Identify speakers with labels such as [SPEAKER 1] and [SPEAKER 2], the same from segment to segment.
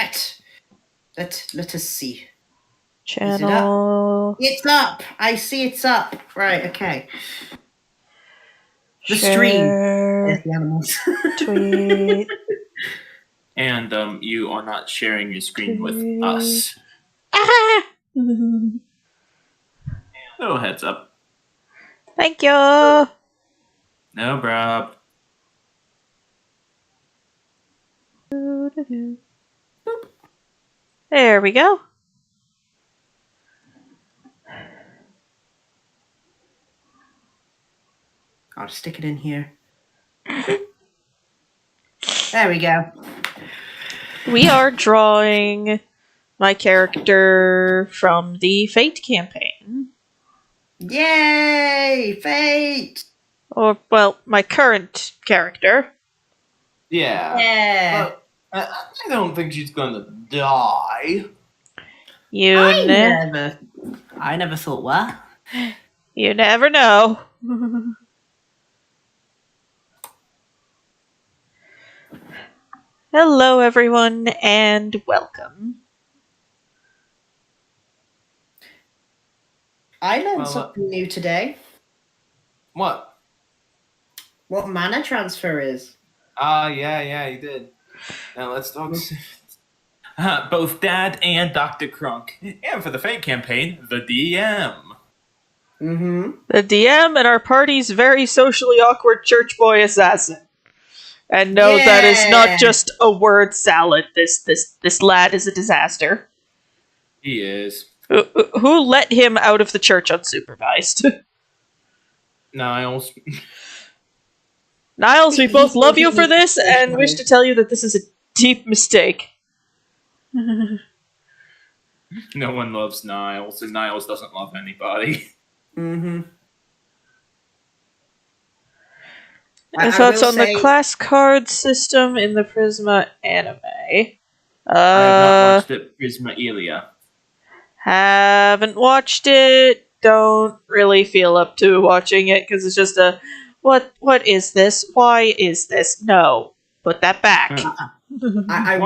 [SPEAKER 1] Right. Let us see.
[SPEAKER 2] Channel.
[SPEAKER 1] It's up. I see it's up. Right. Okay. The
[SPEAKER 2] Share,
[SPEAKER 1] stream. There's the animals.
[SPEAKER 2] Tweet.
[SPEAKER 3] And you are not sharing your screen with us.
[SPEAKER 2] Ah!
[SPEAKER 3] Oh, heads up.
[SPEAKER 2] Thank you.
[SPEAKER 3] No prob.
[SPEAKER 2] There we go.
[SPEAKER 1] I'll stick it in here. There we go.
[SPEAKER 2] We are drawing my character from the Fate campaign.
[SPEAKER 1] Yay! Fate!
[SPEAKER 2] Or, well, my current character.
[SPEAKER 3] Yeah.
[SPEAKER 1] Yeah.
[SPEAKER 3] I don't think she's gonna die.
[SPEAKER 1] I never thought what?
[SPEAKER 2] You never know. Hello, everyone, and welcome.
[SPEAKER 1] I learned something new today.
[SPEAKER 3] What?
[SPEAKER 1] What mana transfer is.
[SPEAKER 3] Yeah, you did. Now let's talk. Both Dad and Dr. Crunk. And for the Fate campaign, the DM.
[SPEAKER 1] Mm-hmm.
[SPEAKER 2] The DM and our party's very socially awkward church boy assassin. And no, that is not just a word salad. This lad is a disaster.
[SPEAKER 3] He is.
[SPEAKER 2] Who let him out of the church unsupervised?
[SPEAKER 3] Niles.
[SPEAKER 2] Niles, we both love you for this and wish to tell you that this is a deep mistake.
[SPEAKER 3] No one loves Niles, and Niles doesn't love anybody.
[SPEAKER 1] Mm-hmm.
[SPEAKER 2] So it's on the class card system in the Prisma anime.
[SPEAKER 3] I have not watched it, Prisma Elia.
[SPEAKER 2] Haven't watched it. Don't really feel up to watching it because it's just a what is this? Why is this? No. Put that back.
[SPEAKER 1] I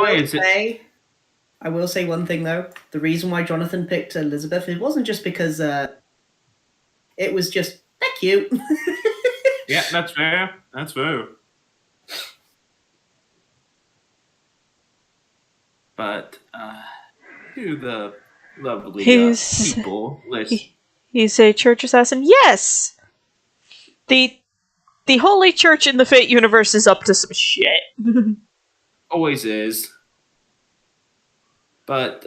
[SPEAKER 1] will say one thing though. The reason why Jonathan picked Elizabeth, it wasn't just because it was just they're cute.
[SPEAKER 3] Yeah, that's fair. That's fair. But to the lovely people list.
[SPEAKER 2] He's a church assassin. Yes! The Holy Church in the Fate universe is up to some shit.
[SPEAKER 3] Always is. But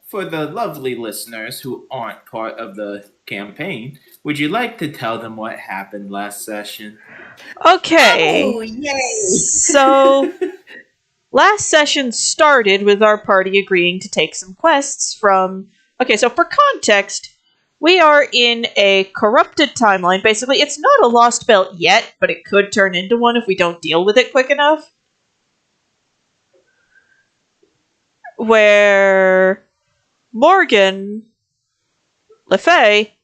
[SPEAKER 3] for the lovely listeners who aren't part of the campaign, would you like to tell them what happened last session?
[SPEAKER 2] Okay.
[SPEAKER 1] Oh, yay!
[SPEAKER 2] So, last session started with our party agreeing to take some quests from... Okay, so for context, we are in a corrupted timeline. Basically, it's not a lost belt yet, but it could turn into one if we don't deal with it quick enough. Where Morgan Le Fay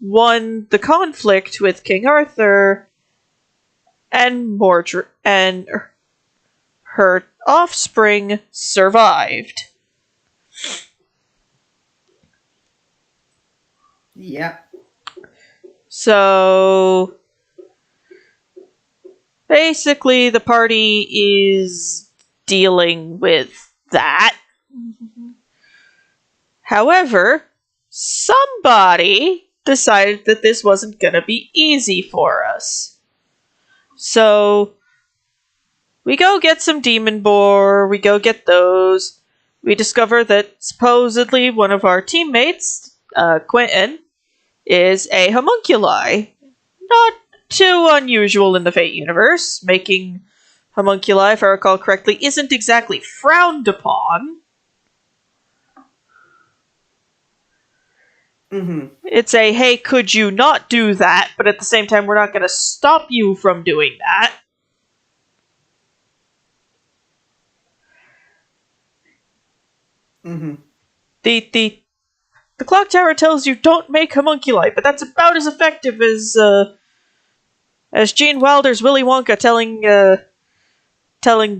[SPEAKER 2] won the conflict with King Arthur, and Mordred and her offspring survived.
[SPEAKER 1] Yep.
[SPEAKER 2] So basically the party is dealing with that. However, somebody decided that this wasn't going to be easy for us. So we go get some demon boar, we go get those. We discover that supposedly one of our teammates, Quentin, is a homunculi. Not too unusual in the Fate universe. Making homunculi, if I recall correctly, isn't exactly frowned upon.
[SPEAKER 1] Mm-hmm.
[SPEAKER 2] It's a, hey, could you not do that? But at the same time, we're not going to stop you from doing that.
[SPEAKER 1] Mm-hmm.
[SPEAKER 2] The clock tower tells you don't make homunculi, but that's about as effective as Gene Wilder's Willy Wonka telling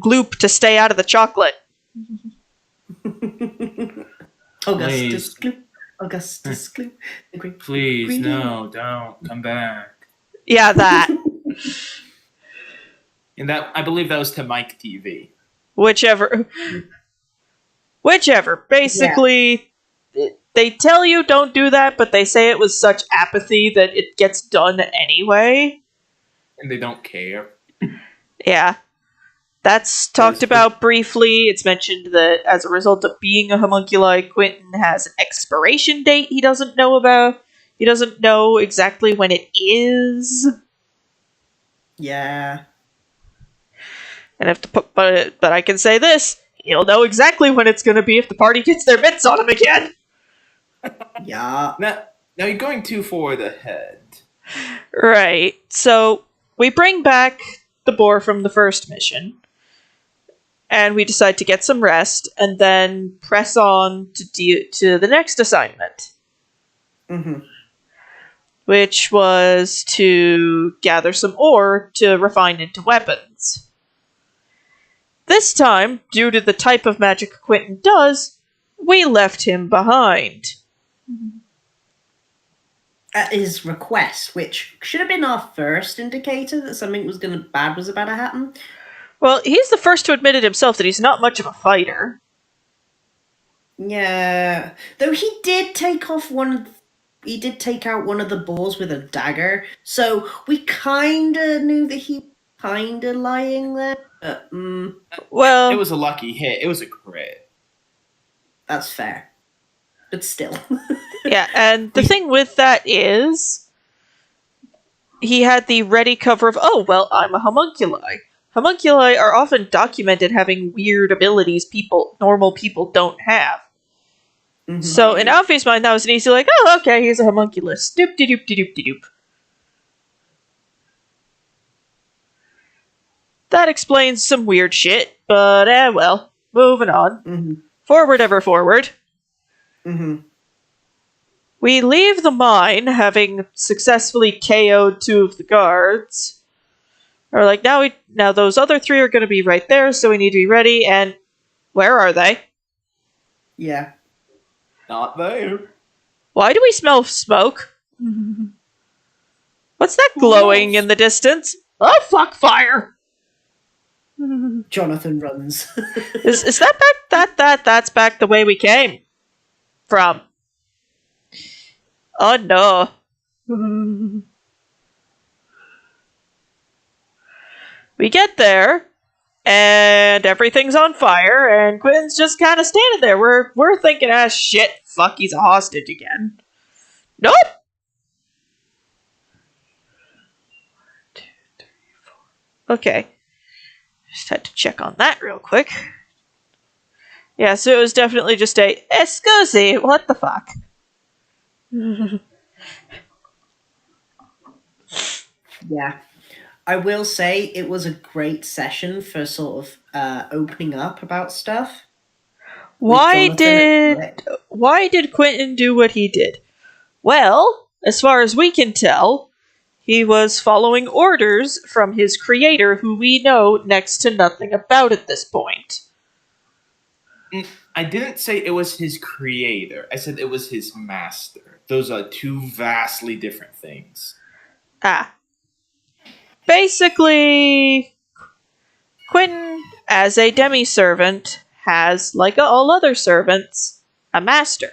[SPEAKER 2] Gloop to stay out of the chocolate.
[SPEAKER 1] Augustus Gloop. Augustus Gloop.
[SPEAKER 3] Please, no, don't come back.
[SPEAKER 2] Yeah, that.
[SPEAKER 3] And that, I believe that was to Mike TV.
[SPEAKER 2] Whichever. Basically, they tell you don't do that, but they say it was such apathy that it gets done anyway.
[SPEAKER 3] And they don't care.
[SPEAKER 2] Yeah. That's talked about briefly. It's mentioned that as a result of being a homunculi, Quentin has an expiration date he doesn't know about. He doesn't know exactly when it is.
[SPEAKER 1] Yeah.
[SPEAKER 2] And if but I can say this, he'll know exactly when it's going to be if the party gets their mitts on him again.
[SPEAKER 1] Yeah.
[SPEAKER 3] Now you're going too forward ahead.
[SPEAKER 2] Right. So we bring back the boar from the first mission. And we decide to get some rest, and then press on to the next assignment.
[SPEAKER 1] Mm-hmm.
[SPEAKER 2] Which was to gather some ore to refine into weapons. This time, due to the type of magic Quentin does, we left him behind.
[SPEAKER 1] At his request, which should have been our first indicator that something bad was about to happen.
[SPEAKER 2] Well, he's the first to admit it himself that he's not much of a fighter.
[SPEAKER 1] Yeah. Though he did take out one of the boars with a dagger, so we kinda knew that he kinda lying there.
[SPEAKER 2] Well,
[SPEAKER 3] it was a lucky hit. It was a crit.
[SPEAKER 1] That's fair. But still.
[SPEAKER 2] Yeah, and the thing with that is he had the ready cover of, oh, well, I'm a homunculi. Homunculi are often documented having weird abilities normal people don't have. Mm-hmm. So in Aoife's mind, that was an easy, like, oh, okay, he's a homunculus. Doop-de-doop-de-doop-de-doop. That explains some weird shit, but well, moving on.
[SPEAKER 1] Mm-hmm.
[SPEAKER 2] Forward ever forward.
[SPEAKER 1] Mm-hmm.
[SPEAKER 2] We leave the mine, having successfully KO'd 2 of the guards. We're like, now those other 3 are going to be right there, so we need to be ready, and where are they?
[SPEAKER 1] Yeah.
[SPEAKER 3] Not there.
[SPEAKER 2] Why do we smell smoke? What's that glowing in the distance? Oh, fuck, fire!
[SPEAKER 1] Jonathan runs.
[SPEAKER 2] Is that back? That's back the way we came from. Oh no. We get there, and everything's on fire, and Quentin's just kind of standing there. We're thinking, shit, fuck, he's a hostage again. Nope. 1, 2, 3, 4. Okay. Just had to check on that real quick. Yeah, so it was definitely just a, scusi, what the fuck?
[SPEAKER 1] Yeah. I will say it was a great session for sort of opening up about stuff.
[SPEAKER 2] Why did Quentin do what he did? Well, as far as we can tell, he was following orders from his creator, who we know next to nothing about at this point.
[SPEAKER 3] I didn't say it was his creator. I said it was his master. Those are 2 vastly different things.
[SPEAKER 2] Basically, Quentin, as a demi-servant, has, like all other servants, a master.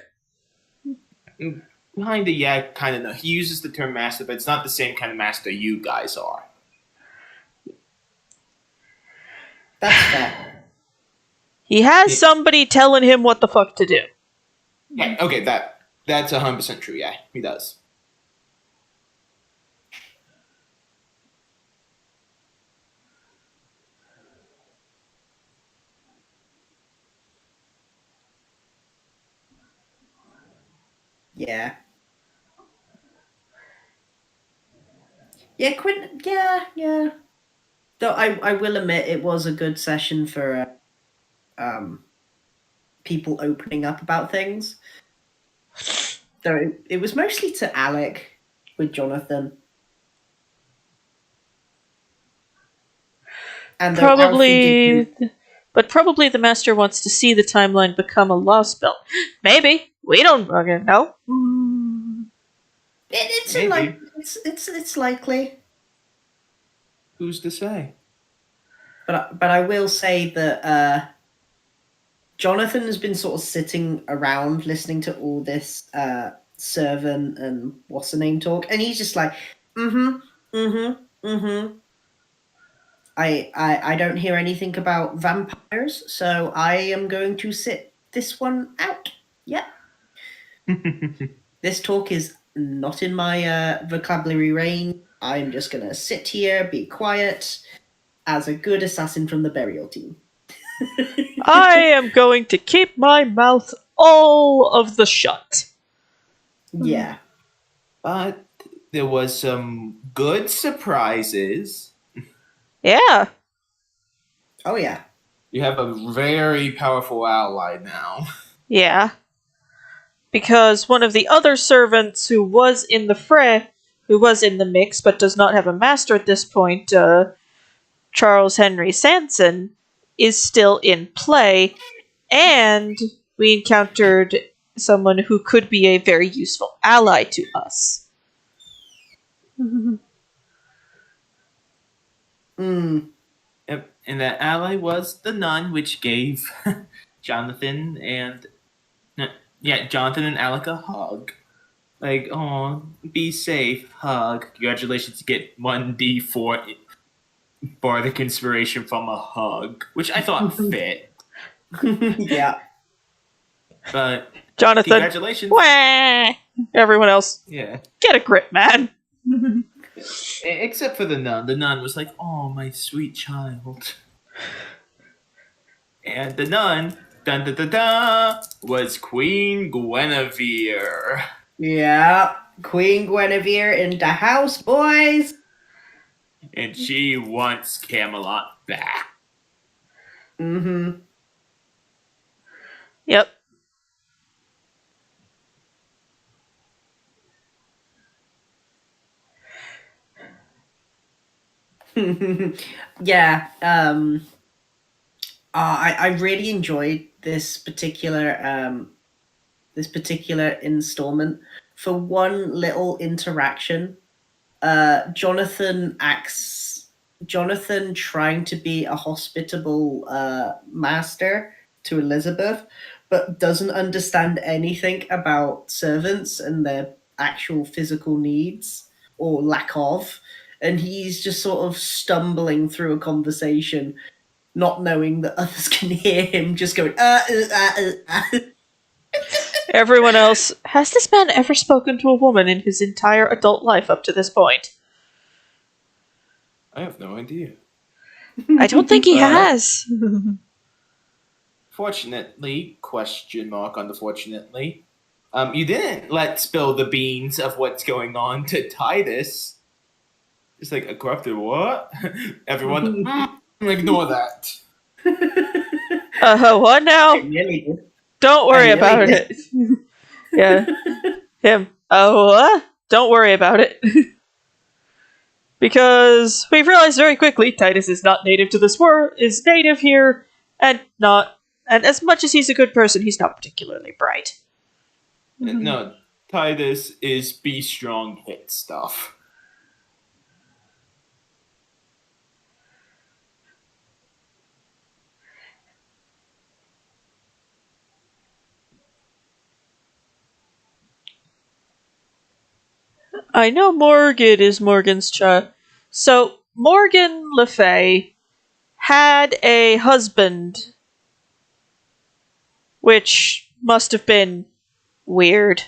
[SPEAKER 3] Kinda, yeah, kinda no. He uses the term master, but it's not the same kind of master you guys are.
[SPEAKER 1] That's fair.
[SPEAKER 2] He has somebody telling him what the fuck to do.
[SPEAKER 3] Yeah, okay, that's 100% true, yeah, he does.
[SPEAKER 1] Yeah. Yeah, Quentin. Yeah. Though I will admit it was a good session for people opening up about things. Though it was mostly to Alec with Jonathan. And
[SPEAKER 2] Probably But probably the Master wants to see the timeline become a lost belt. Maybe. We don't fucking know.
[SPEAKER 3] Maybe.
[SPEAKER 1] It's likely.
[SPEAKER 3] Who's to say?
[SPEAKER 1] But I will say that Jonathan has been sort of sitting around listening to all this servant and what's the name talk, and he's just like, I don't hear anything about vampires, so I am going to sit this one out. Yeah. This talk is not in my vocabulary range. I'm just gonna sit here, be quiet, as a good assassin from the burial team.
[SPEAKER 2] I am going to keep my mouth all of the shut.
[SPEAKER 1] Yeah.
[SPEAKER 3] But there was some good surprises.
[SPEAKER 2] Yeah.
[SPEAKER 1] Oh yeah.
[SPEAKER 3] You have a very powerful ally now.
[SPEAKER 2] Yeah. Because one of the other servants who was in the fray, who was in the mix but does not have a master at this point, Charles Henry Sanson, is still in play, and we encountered someone who could be a very useful ally to us.
[SPEAKER 3] Yep. And that ally was the nun, which gave Jonathan and Alec a hug. Like, oh, be safe, hug. Congratulations, you get 1d4 bardic inspiration from a hug, which I thought fit.
[SPEAKER 1] Yeah.
[SPEAKER 3] But
[SPEAKER 2] Jonathan,
[SPEAKER 3] congratulations.
[SPEAKER 2] wah! Everyone else,
[SPEAKER 3] Yeah.
[SPEAKER 2] get a grip, man.
[SPEAKER 3] Except for the nun. The nun was like, oh, my sweet child. And the nun, dun dun dun dun, was Queen Guinevere.
[SPEAKER 1] Yeah. Queen Guinevere in the house, boys.
[SPEAKER 3] And she wants Camelot back.
[SPEAKER 1] Mm-hmm.
[SPEAKER 2] Yep.
[SPEAKER 1] Yeah. I really enjoyed this particular installment for one little interaction. Jonathan trying to be a hospitable master to Elizabeth, but doesn't understand anything about servants and their actual physical needs or lack of. And he's just sort of stumbling through a conversation, not knowing that others can hear him, just going,
[SPEAKER 2] Everyone else, has this man ever spoken to a woman in his entire adult life up to this point?
[SPEAKER 3] I have no idea.
[SPEAKER 2] I don't think he has.
[SPEAKER 3] Fortunately, question mark on the fortunately, you didn't let spill the beans of what's going on to Titus. It's like, a corrupted what? Everyone, ignore that.
[SPEAKER 2] What now?
[SPEAKER 1] Really good.
[SPEAKER 2] Don't worry about it. Yeah. Him. Oh, what? Don't worry about it. Because we've realized very quickly Titus is not native to this world, is native here, and as much as he's a good person, he's not particularly bright.
[SPEAKER 3] No, Titus is be strong hit stuff.
[SPEAKER 2] I know Morgan is Morgan's child. So, Morgan Le Fay had a husband, which must have been weird.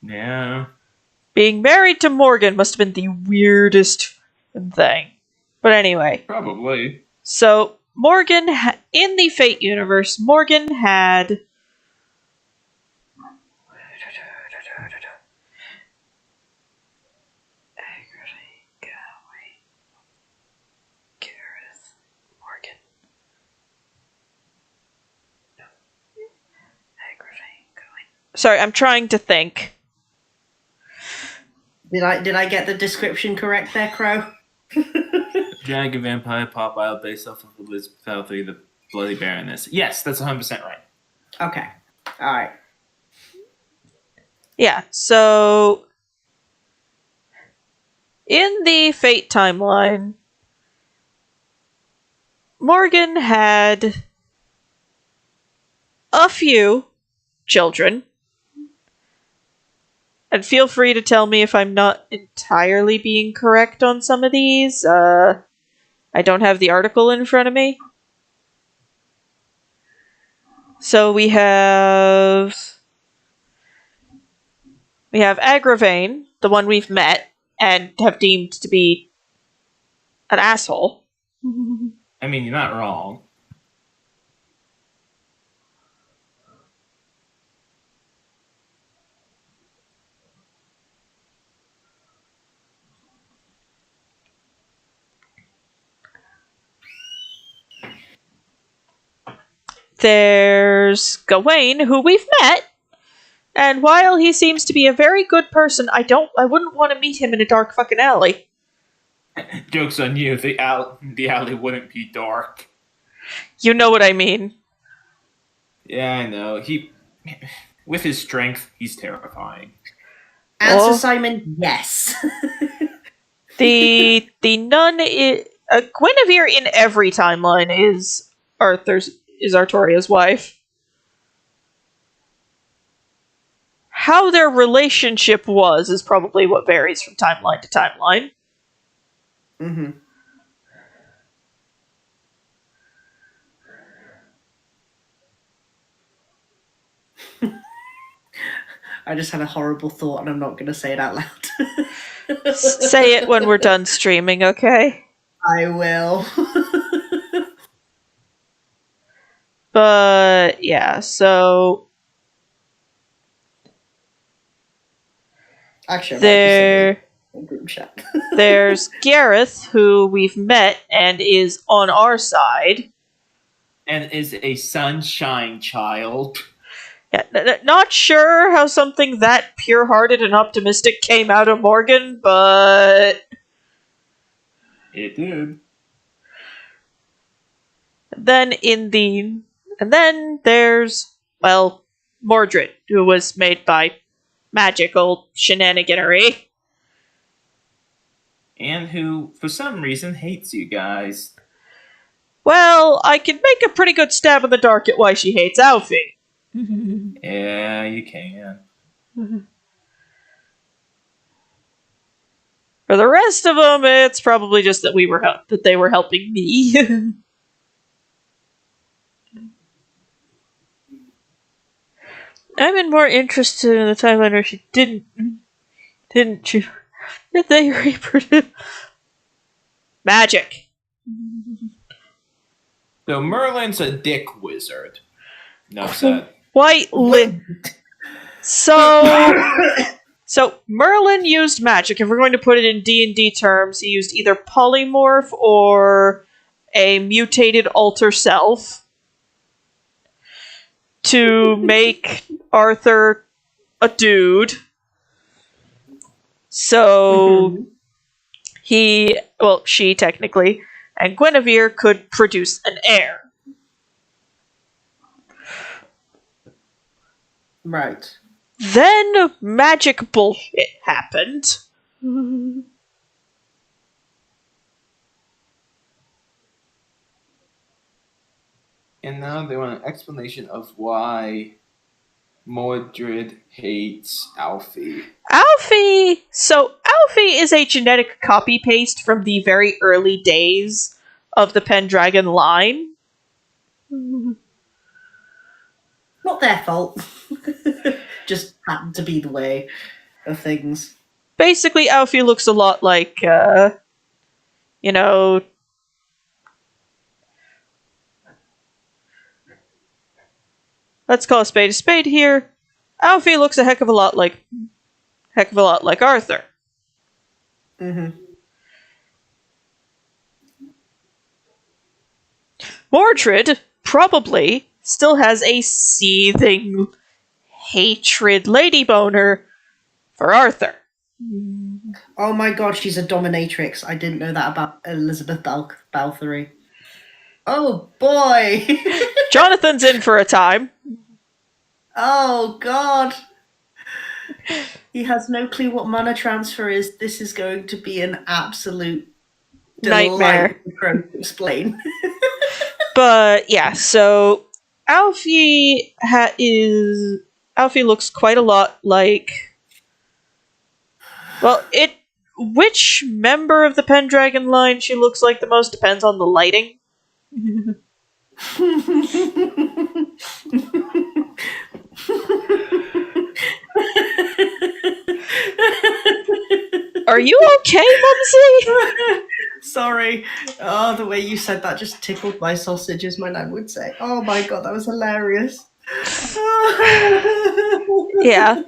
[SPEAKER 3] Yeah.
[SPEAKER 2] Being married to Morgan must have been the weirdest thing. But anyway.
[SPEAKER 3] Probably.
[SPEAKER 2] So, Morgan, in the Fate universe, Morgan had... Sorry, I'm trying to think.
[SPEAKER 1] Did I get the description correct there, Crow?
[SPEAKER 3] Dragon Vampire Pop Out based off of Elizabeth Bathory, the Bloody Baroness. Yes, that's 100% right.
[SPEAKER 1] Okay. All right.
[SPEAKER 2] Yeah, so in the Fate timeline, Morgan had a few children. And feel free to tell me if I'm not entirely being correct on some of these. I don't have the article in front of me. So we have Agravain, the one we've met and have deemed to be an asshole.
[SPEAKER 3] I mean, you're not wrong.
[SPEAKER 2] There's Gawain, who we've met, and while he seems to be a very good person, I wouldn't want to meet him in a dark fucking alley.
[SPEAKER 3] Joke's on you. The alley wouldn't be dark.
[SPEAKER 2] You know what I mean.
[SPEAKER 3] Yeah, I know. With his strength, he's terrifying.
[SPEAKER 1] Answer,
[SPEAKER 2] Oh.
[SPEAKER 1] Simon, yes.
[SPEAKER 2] The nun Guinevere in every timeline is Artoria's wife. How their relationship was is probably what varies from timeline to timeline.
[SPEAKER 1] Mm-hmm. I just had a horrible thought and I'm not going to say it out loud.
[SPEAKER 2] Say it when we're done streaming, okay?
[SPEAKER 1] I will.
[SPEAKER 2] But, yeah, so...
[SPEAKER 1] Actually, there... group chat.
[SPEAKER 2] There's Gareth, who we've met and is on our side.
[SPEAKER 3] And is a sunshine child.
[SPEAKER 2] Yeah, not sure how something that pure-hearted and optimistic came out of Morgan, but...
[SPEAKER 3] It did.
[SPEAKER 2] And then there's, well, Mordred, who was made by magical shenaniganery.
[SPEAKER 3] And who, for some reason, hates you guys.
[SPEAKER 2] Well, I can make a pretty good stab in the dark at why she hates Aoife.
[SPEAKER 3] Yeah, you can.
[SPEAKER 2] For the rest of them, it's probably just that that they were helping me. I'm more interested in the timeline where she did they reproduce magic?
[SPEAKER 3] So Merlin's a dick wizard. No said.
[SPEAKER 2] So Merlin used magic. If we're going to put it in D&D terms, he used either polymorph or a mutated alter self to make Arthur a dude. So she technically, and Guinevere could produce an heir.
[SPEAKER 1] Right.
[SPEAKER 2] Then magic bullshit happened.
[SPEAKER 3] And now they want an explanation of why Mordred hates Aoife.
[SPEAKER 2] Aoife is a genetic copy-paste from the very early days of the Pendragon line.
[SPEAKER 1] Not their fault. Just happened to be the way of things.
[SPEAKER 2] Basically, Aoife looks a lot like, let's call a spade here. Aoife looks a heck of a lot like Arthur.
[SPEAKER 1] Mm-hmm.
[SPEAKER 2] Mordred probably still has a seething hatred lady boner for Arthur.
[SPEAKER 1] Oh my god, she's a dominatrix. I didn't know that about Elizabeth Balthury. Oh boy!
[SPEAKER 2] Jonathan's in for a time.
[SPEAKER 1] Oh god! He has no clue what mana transfer is. This is going to be an absolute
[SPEAKER 2] Nightmare.
[SPEAKER 1] delight for Crow to explain.
[SPEAKER 2] But yeah, so Alfie is Alfie looks quite a lot like, well, it which member of the Pendragon line she looks like the most depends on the lighting. Are you okay, Mumsy?
[SPEAKER 1] Sorry. Oh, the way you said that just tickled my sausage, as my nan would say. Oh my god, that was hilarious.
[SPEAKER 2] Yeah.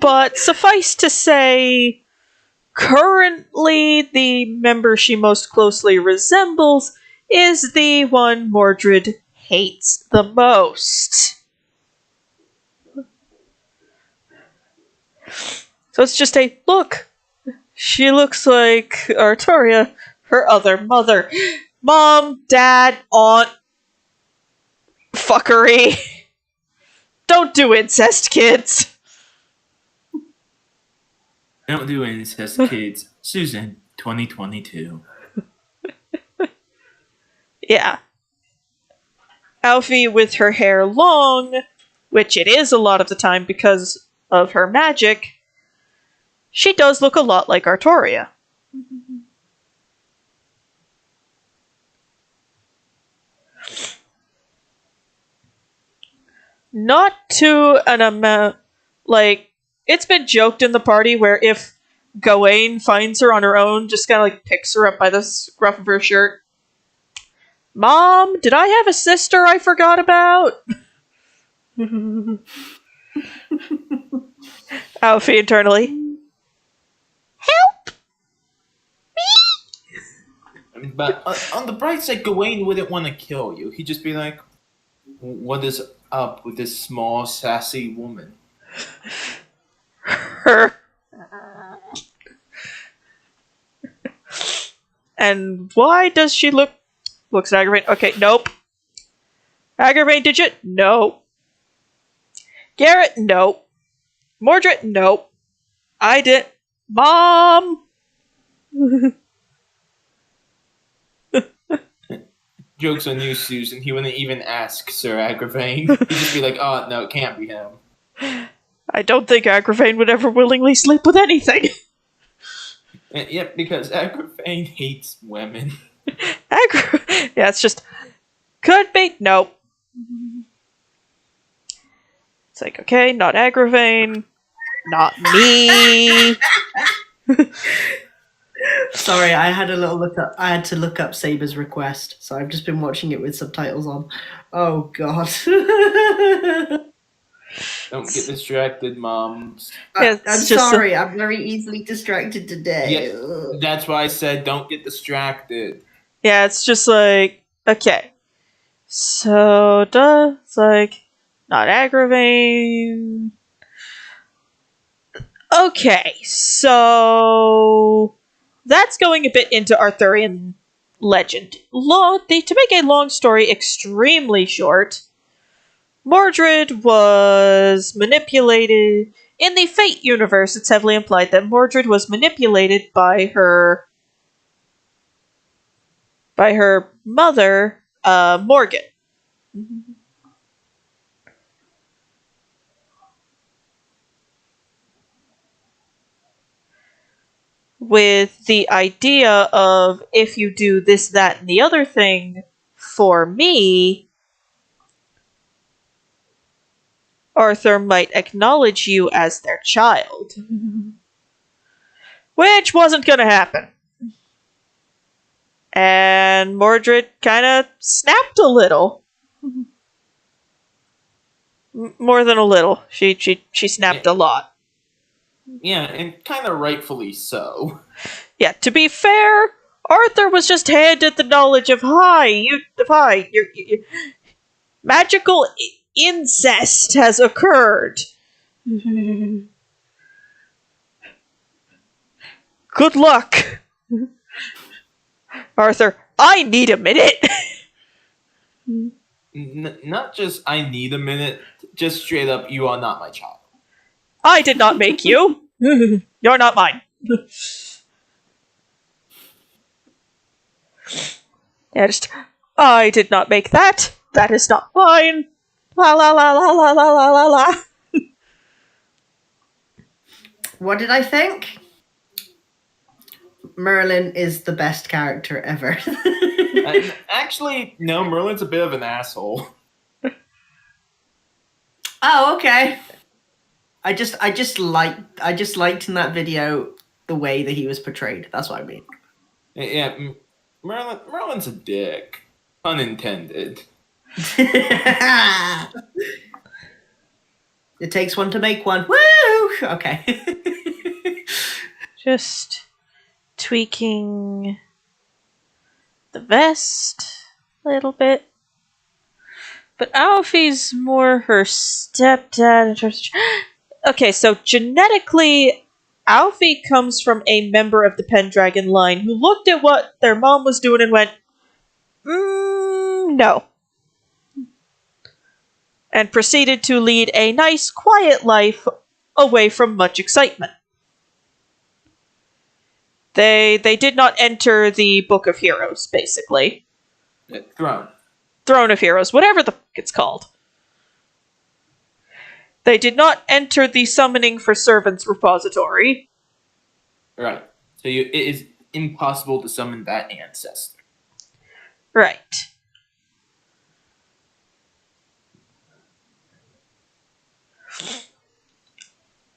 [SPEAKER 2] But suffice to say, currently the member she most closely resembles is the one Mordred hates the most. So it's just a look. She looks like Artoria, her other mother. Mom, dad, aunt, fuckery. Don't do incest, kids.
[SPEAKER 3] Don't do incest, kids. Susan, 2022.
[SPEAKER 2] Yeah. Alfie with her hair long, which it is a lot of the time because of her magic, she does look a lot like Artoria. Not to an amount, like, it's been joked in the party where if Gawain finds her on her own, just kind of like picks her up by the scruff of her shirt. Mom, did I have a sister I forgot about? Alfie internally. Help!
[SPEAKER 3] I mean, but on the bright side, Gawain wouldn't want to kill you. He'd just be like, what is up with this small, sassy woman?
[SPEAKER 2] Her. And why does she looks at Agravain? Okay, nope. Agravain, did you? No. Garrett, nope. Mordred, nope. I did. Mom.
[SPEAKER 3] Joke's on you, Susan. He wouldn't even ask Sir Agravain. He'd just be like, oh, no, it can't be him.
[SPEAKER 2] I don't think Agravain would ever willingly sleep with anything.
[SPEAKER 3] Yep, because Agravain hates women.
[SPEAKER 2] Yeah, it's just could be. Nope. It's like, okay, not Agravain, not me.
[SPEAKER 1] Sorry, I had a little look up. I had to look up Saber's request, so I've just been watching it with subtitles on. Oh god.
[SPEAKER 3] Don't get distracted, moms.
[SPEAKER 2] Yeah,
[SPEAKER 1] I'm sorry, I'm very easily distracted today.
[SPEAKER 3] Yeah, that's why I said don't get distracted.
[SPEAKER 2] Yeah, it's just like, okay. So, it's like, not Agravain. Okay, so that's going a bit into Arthurian legend. To make a long story extremely short, Mordred was manipulated. In the Fate universe, it's heavily implied that Mordred was manipulated by her mother, Morgan. With the idea of if you do this, that, and the other thing for me, Arthur might acknowledge you as their child. Which wasn't gonna happen. And Mordred kind of snapped a little. More than a little. She snapped a lot.
[SPEAKER 3] Yeah, and kind of rightfully so.
[SPEAKER 2] Yeah, to be fair, Arthur was just handed the knowledge of, your magical incest has occurred. Good luck. Arthur, I need a minute.
[SPEAKER 3] Not just I need a minute, just straight up, you are not my child.
[SPEAKER 2] I did not make you. You're not mine. Yeah, just, I did not make that. That is not mine. La la la la la la la la la.
[SPEAKER 1] What did I think? Merlin is the best character ever.
[SPEAKER 3] Actually, no, Merlin's a bit of an asshole.
[SPEAKER 1] Oh, okay. I just liked in that video the way that he was portrayed. That's what I mean.
[SPEAKER 3] Yeah, Merlin's a dick. Unintended.
[SPEAKER 1] It takes one to make one. Woo! Okay.
[SPEAKER 2] Just tweaking the vest a little bit. But Aoife's more her stepdad in terms of... Okay, so genetically, Aoife comes from a member of the Pendragon line who looked at what their mom was doing and went, no. And proceeded to lead a nice, quiet life away from much excitement. They did not enter the Book of Heroes, basically. Throne of Heroes, whatever the fuck it's called. They did not enter the Summoning for Servants repository.
[SPEAKER 3] Right. So it is impossible to summon that ancestor.
[SPEAKER 2] Right.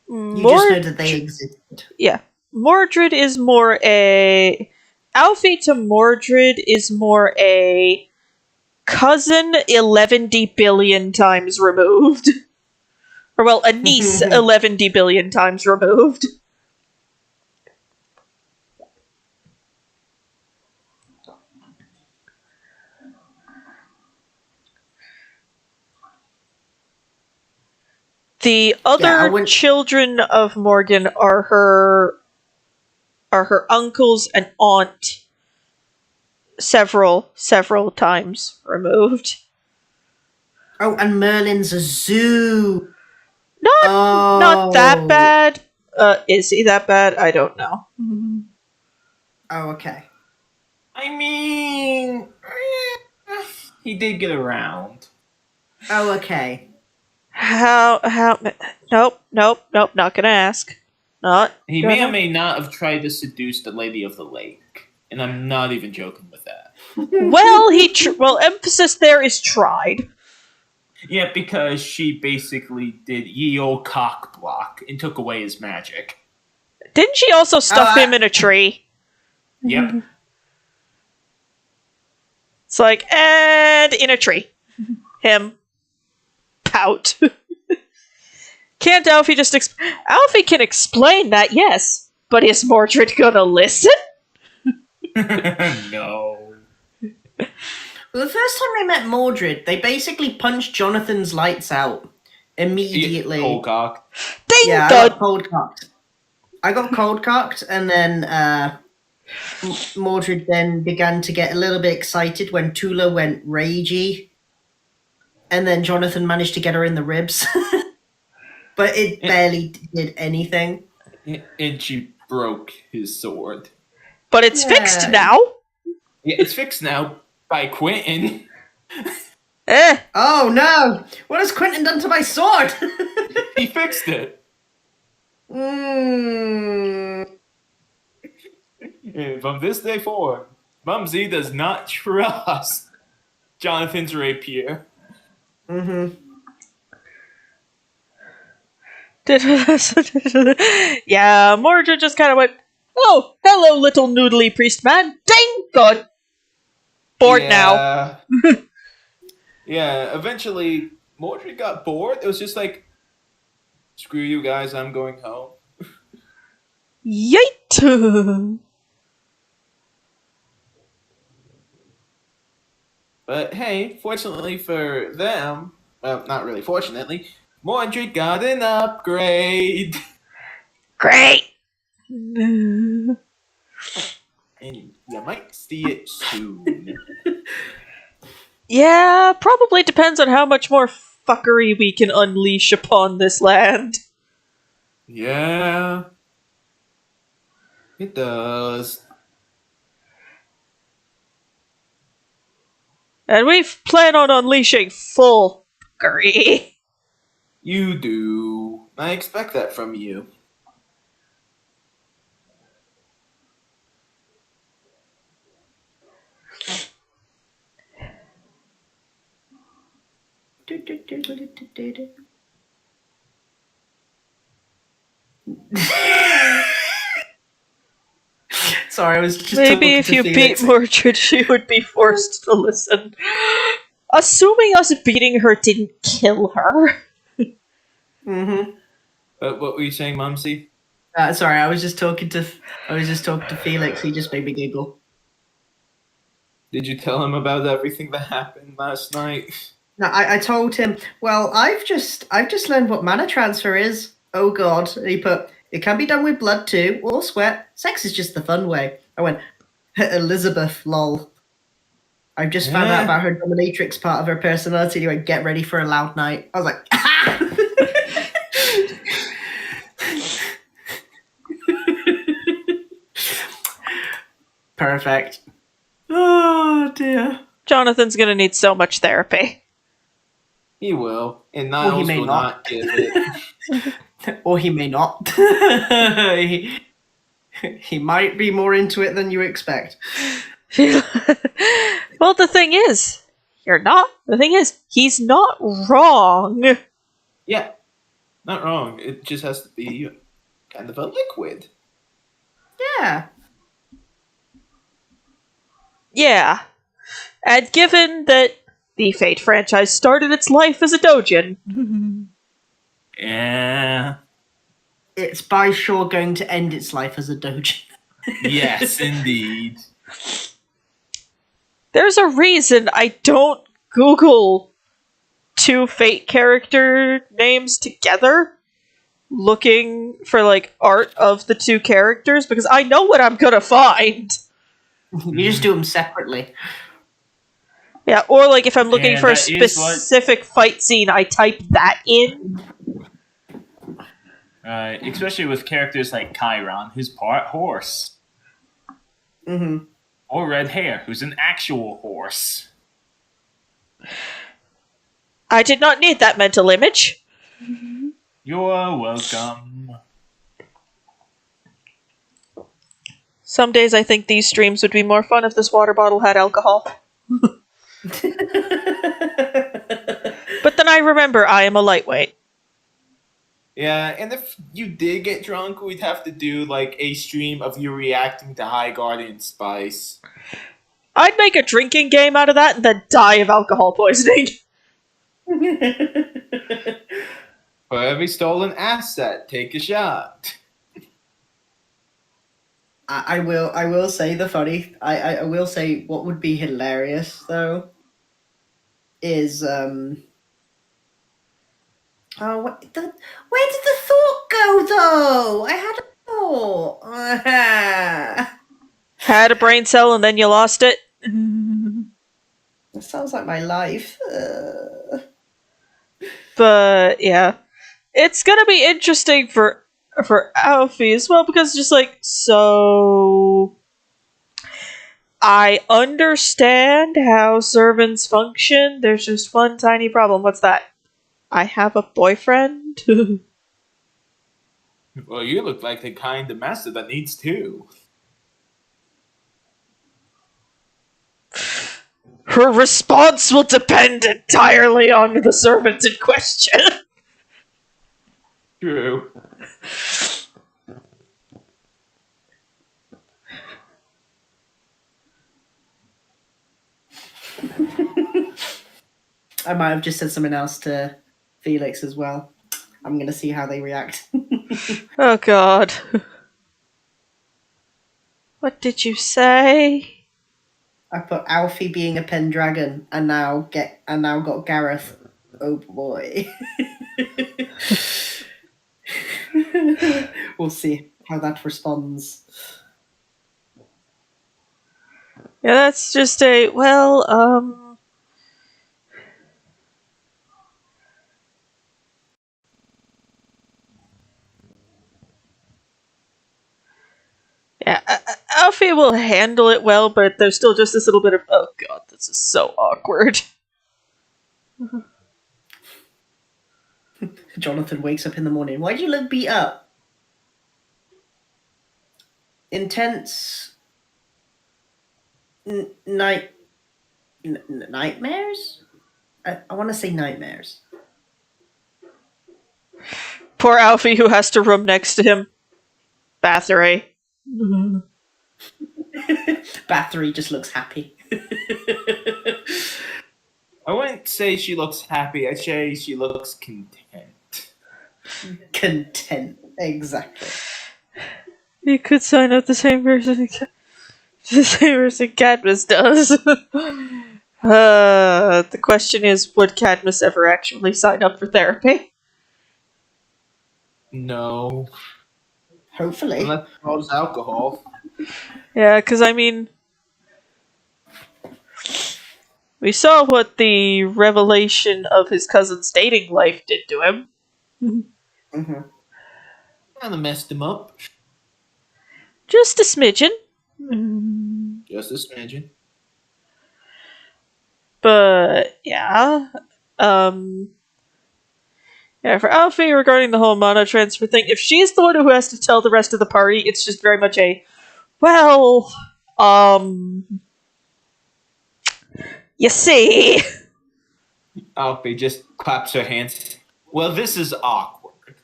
[SPEAKER 1] You just know that they existed.
[SPEAKER 2] Yeah. Mordred is more a... Aoife to Mordred is more a cousin 11 billion times removed. Or, well, a niece 11 billion times removed. The other children of Morgan are her uncles and aunt several times removed.
[SPEAKER 1] Oh, and Merlin's a zoo.
[SPEAKER 2] Not that bad. Is he that bad? I don't know.
[SPEAKER 1] Oh, okay.
[SPEAKER 3] I mean, he did get around.
[SPEAKER 1] Oh, okay.
[SPEAKER 2] How? Nope, not gonna ask.
[SPEAKER 3] He may or may not have tried to seduce the Lady of the Lake. And I'm not even joking with that.
[SPEAKER 2] Well, emphasis there is tried.
[SPEAKER 3] Yeah, because she basically did ye old cock block and took away his magic.
[SPEAKER 2] Didn't she also stuff him in a tree?
[SPEAKER 3] Yep.
[SPEAKER 2] It's like, and in a tree. Him. Pout. Can't Aoife just... Aoife can explain that, yes. But is Mordred gonna listen?
[SPEAKER 3] No.
[SPEAKER 1] Well, the first time I met Mordred, they basically punched Jonathan's lights out immediately.
[SPEAKER 3] Cold cock.
[SPEAKER 2] Ding
[SPEAKER 1] I got cold cocked. I got cold cocked, and then Mordred then began to get a little bit excited when Tula went ragey, and then Jonathan managed to get her in the ribs, but it barely did anything.
[SPEAKER 3] And she broke his sword.
[SPEAKER 2] But it's fixed now.
[SPEAKER 3] Yeah, it's fixed now by Quentin.
[SPEAKER 1] Oh no! What has Quentin done to my sword?
[SPEAKER 3] He fixed it. From this day forward, Mumsy does not trust Jonathan's rapier.
[SPEAKER 2] Yeah, Mordred just kind of went, oh, hello, little noodly priest man. Dang God. Bored now.
[SPEAKER 3] Yeah, eventually, Mordred got bored. It was just like, screw you guys, I'm going home.
[SPEAKER 2] Yeet!
[SPEAKER 3] But hey, fortunately for them, well, not really fortunately, Mordred got an upgrade.
[SPEAKER 2] Great!
[SPEAKER 3] And you might see it soon.
[SPEAKER 2] Yeah, probably depends on how much more fuckery we can unleash upon this land.
[SPEAKER 3] Yeah, it does.
[SPEAKER 2] And we plan on unleashing full fuckery.
[SPEAKER 3] You do. I expect that from you.
[SPEAKER 1] Sorry, I was just
[SPEAKER 2] Maybe
[SPEAKER 1] talking
[SPEAKER 2] if
[SPEAKER 1] to
[SPEAKER 2] you beat
[SPEAKER 1] Felix.
[SPEAKER 2] Mordred, she would be forced to listen. Assuming us beating her didn't kill her.
[SPEAKER 1] Mm-hmm.
[SPEAKER 3] What were you saying, Mumsy?
[SPEAKER 1] Sorry, I was just talking to Felix. He just made me giggle.
[SPEAKER 3] Did you tell him about everything that happened last night?
[SPEAKER 1] No, I told him. Well, I've just learned what mana transfer is. Oh God! And he put it can be done with blood too, or sweat. Sex is just the fun way. I went Elizabeth, lol. I've just found out
[SPEAKER 3] Eh,
[SPEAKER 1] about her dominatrix part of her personality. He went, get ready for a loud night. I was like, perfect. Oh dear.
[SPEAKER 2] Jonathan's gonna need so much therapy.
[SPEAKER 3] he will, and
[SPEAKER 1] Or he
[SPEAKER 3] Niles
[SPEAKER 1] may
[SPEAKER 3] will
[SPEAKER 1] not.
[SPEAKER 3] not give it.
[SPEAKER 1] Or he may not. He might be more into it than you expect.
[SPEAKER 2] Well, the thing is, he's not wrong.
[SPEAKER 3] Yeah, not wrong. It just has to be kind of a liquid.
[SPEAKER 1] Yeah.
[SPEAKER 2] Yeah. And given that the Fate franchise started its life as a dojin,
[SPEAKER 3] Yeah.
[SPEAKER 1] It's by sure going to end its life as a doji.
[SPEAKER 3] Yes, indeed.
[SPEAKER 2] there's a reason I don't Google two Fate character names together looking for like art of the two characters because I know what I'm gonna find.
[SPEAKER 1] You just do them separately.
[SPEAKER 2] Yeah, or like if I'm looking
[SPEAKER 4] And
[SPEAKER 2] for a
[SPEAKER 4] that is what-
[SPEAKER 2] specific fight scene, I type that in.
[SPEAKER 4] Especially with characters like Chiron, who's part horse,
[SPEAKER 1] Mm-hmm.
[SPEAKER 4] or Red Hair, who's an actual horse.
[SPEAKER 2] I did not need that mental image.
[SPEAKER 4] You're welcome.
[SPEAKER 2] Some days I think these streams would be more fun if this water bottle had alcohol. But then I remember I am a lightweight.
[SPEAKER 3] Yeah, and if you did get drunk, we'd have to do like a stream of you reacting to High Guardian Spice.
[SPEAKER 2] I'd make a drinking game out of that and then die of alcohol poisoning.
[SPEAKER 3] For every stolen asset, take a shot.
[SPEAKER 1] I will say the funny. I will say what would be hilarious though is oh where did the thought go though? I had a thought.
[SPEAKER 2] Had a brain cell and then you lost it.
[SPEAKER 1] That sounds like my life.
[SPEAKER 2] But yeah, it's gonna be interesting for Aoife as well because just like so, I understand how servants function. There's just one tiny problem. What's that? I have a boyfriend.
[SPEAKER 3] Well, you look like the kind of master that needs two.
[SPEAKER 2] Her response will depend entirely on the servant in question.
[SPEAKER 3] True.
[SPEAKER 1] I might have just said something else to Felix as well. I'm gonna see how they react.
[SPEAKER 2] Oh god. What did you say?
[SPEAKER 1] I put Alfie being a Pendragon and now got Gareth. Oh boy. We'll see how that responds.
[SPEAKER 2] Yeah, that's just a Alfie will handle it well, but there's still just this little bit of, oh god, this is so awkward.
[SPEAKER 1] Jonathan wakes up in the morning. Why do you look beat up? Intense nightmares? I want to say nightmares.
[SPEAKER 2] Poor Alfie, who has to room next to him. Bathory.
[SPEAKER 1] Bathory just looks happy.
[SPEAKER 3] I wouldn't say she looks happy. I'd say she looks content.
[SPEAKER 1] Content, exactly.
[SPEAKER 2] You could sign up the same person Cadmus does. The question is, would Cadmus ever actually sign up for therapy?
[SPEAKER 3] No.
[SPEAKER 1] Hopefully.
[SPEAKER 3] Unless it involves alcohol.
[SPEAKER 2] Yeah, because I mean, we saw what the revelation of his cousin's dating life did to him.
[SPEAKER 1] Mm-hmm.
[SPEAKER 3] Kind of messed him up.
[SPEAKER 2] Just a smidgen.
[SPEAKER 3] Just a smidgen.
[SPEAKER 2] But yeah, yeah. For Alfie, regarding the whole mana transfer thing, if she's the one who has to tell the rest of the party, it's just very much a, well, you see.
[SPEAKER 3] Alfie just claps her hands. Well, this is awkward.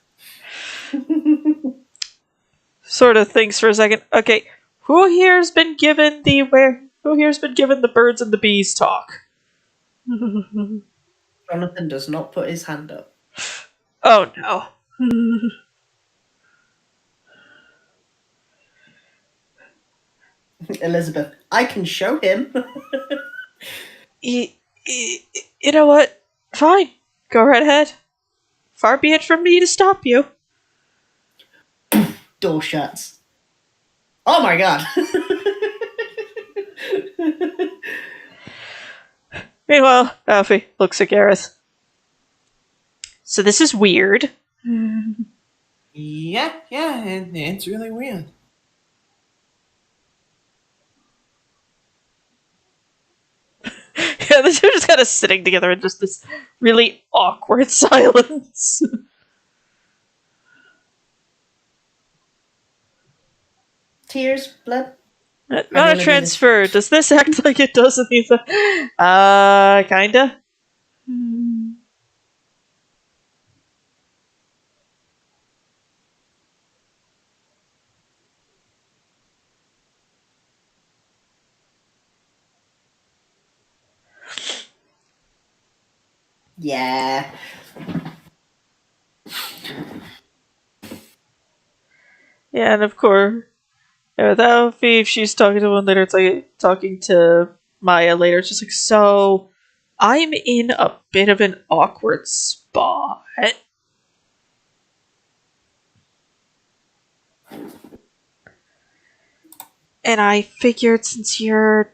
[SPEAKER 2] Sort of thinks for a second. Okay, who here's been given the birds and the bees talk?
[SPEAKER 1] Jonathan does not put his hand up.
[SPEAKER 2] Oh no.
[SPEAKER 1] Elizabeth, I can show him.
[SPEAKER 2] you, you know what? Fine. Go right ahead. Far be it from me to stop you.
[SPEAKER 1] Door shuts. Oh my god.
[SPEAKER 2] Meanwhile, Alfie looks at Gareth. So this is weird.
[SPEAKER 3] Yeah, it's really weird.
[SPEAKER 2] Yeah, the two are just kind of sitting together in just this really awkward silence.
[SPEAKER 1] Tears, blood.
[SPEAKER 2] Not a transfer. Does this act like it does in these? Kinda.
[SPEAKER 1] Yeah.
[SPEAKER 2] Yeah, and of course, with Alfie, if she's talking to one later, it's like talking to Maya later. It's just like, so I'm in a bit of an awkward spot. And I figured since you're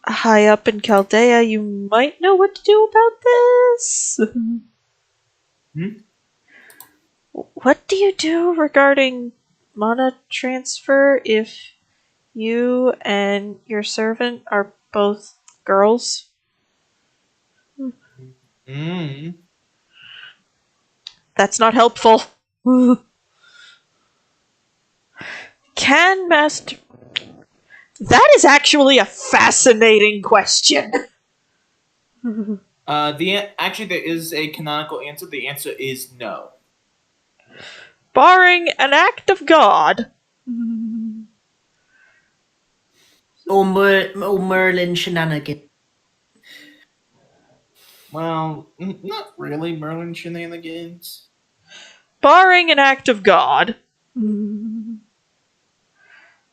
[SPEAKER 2] high up in Chaldea, you might know what to do about this. What do you do regarding mana transfer if you and your servant are both girls? That's not helpful. Can Master... That is actually a fascinating question.
[SPEAKER 3] Actually, there is a canonical answer. The answer is no.
[SPEAKER 2] Barring an act of God.
[SPEAKER 1] Or Merlin shenanigans.
[SPEAKER 3] Well, not really Merlin shenanigans.
[SPEAKER 2] Barring an act of God.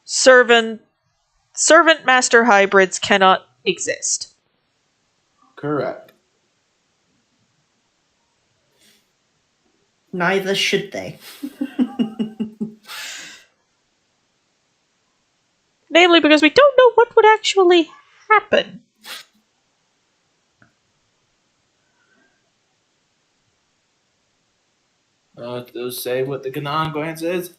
[SPEAKER 2] Servant master hybrids cannot exist.
[SPEAKER 3] Correct.
[SPEAKER 1] Neither should they.
[SPEAKER 2] Namely because we don't know what would actually happen.
[SPEAKER 3] Those say what the canonical answer is.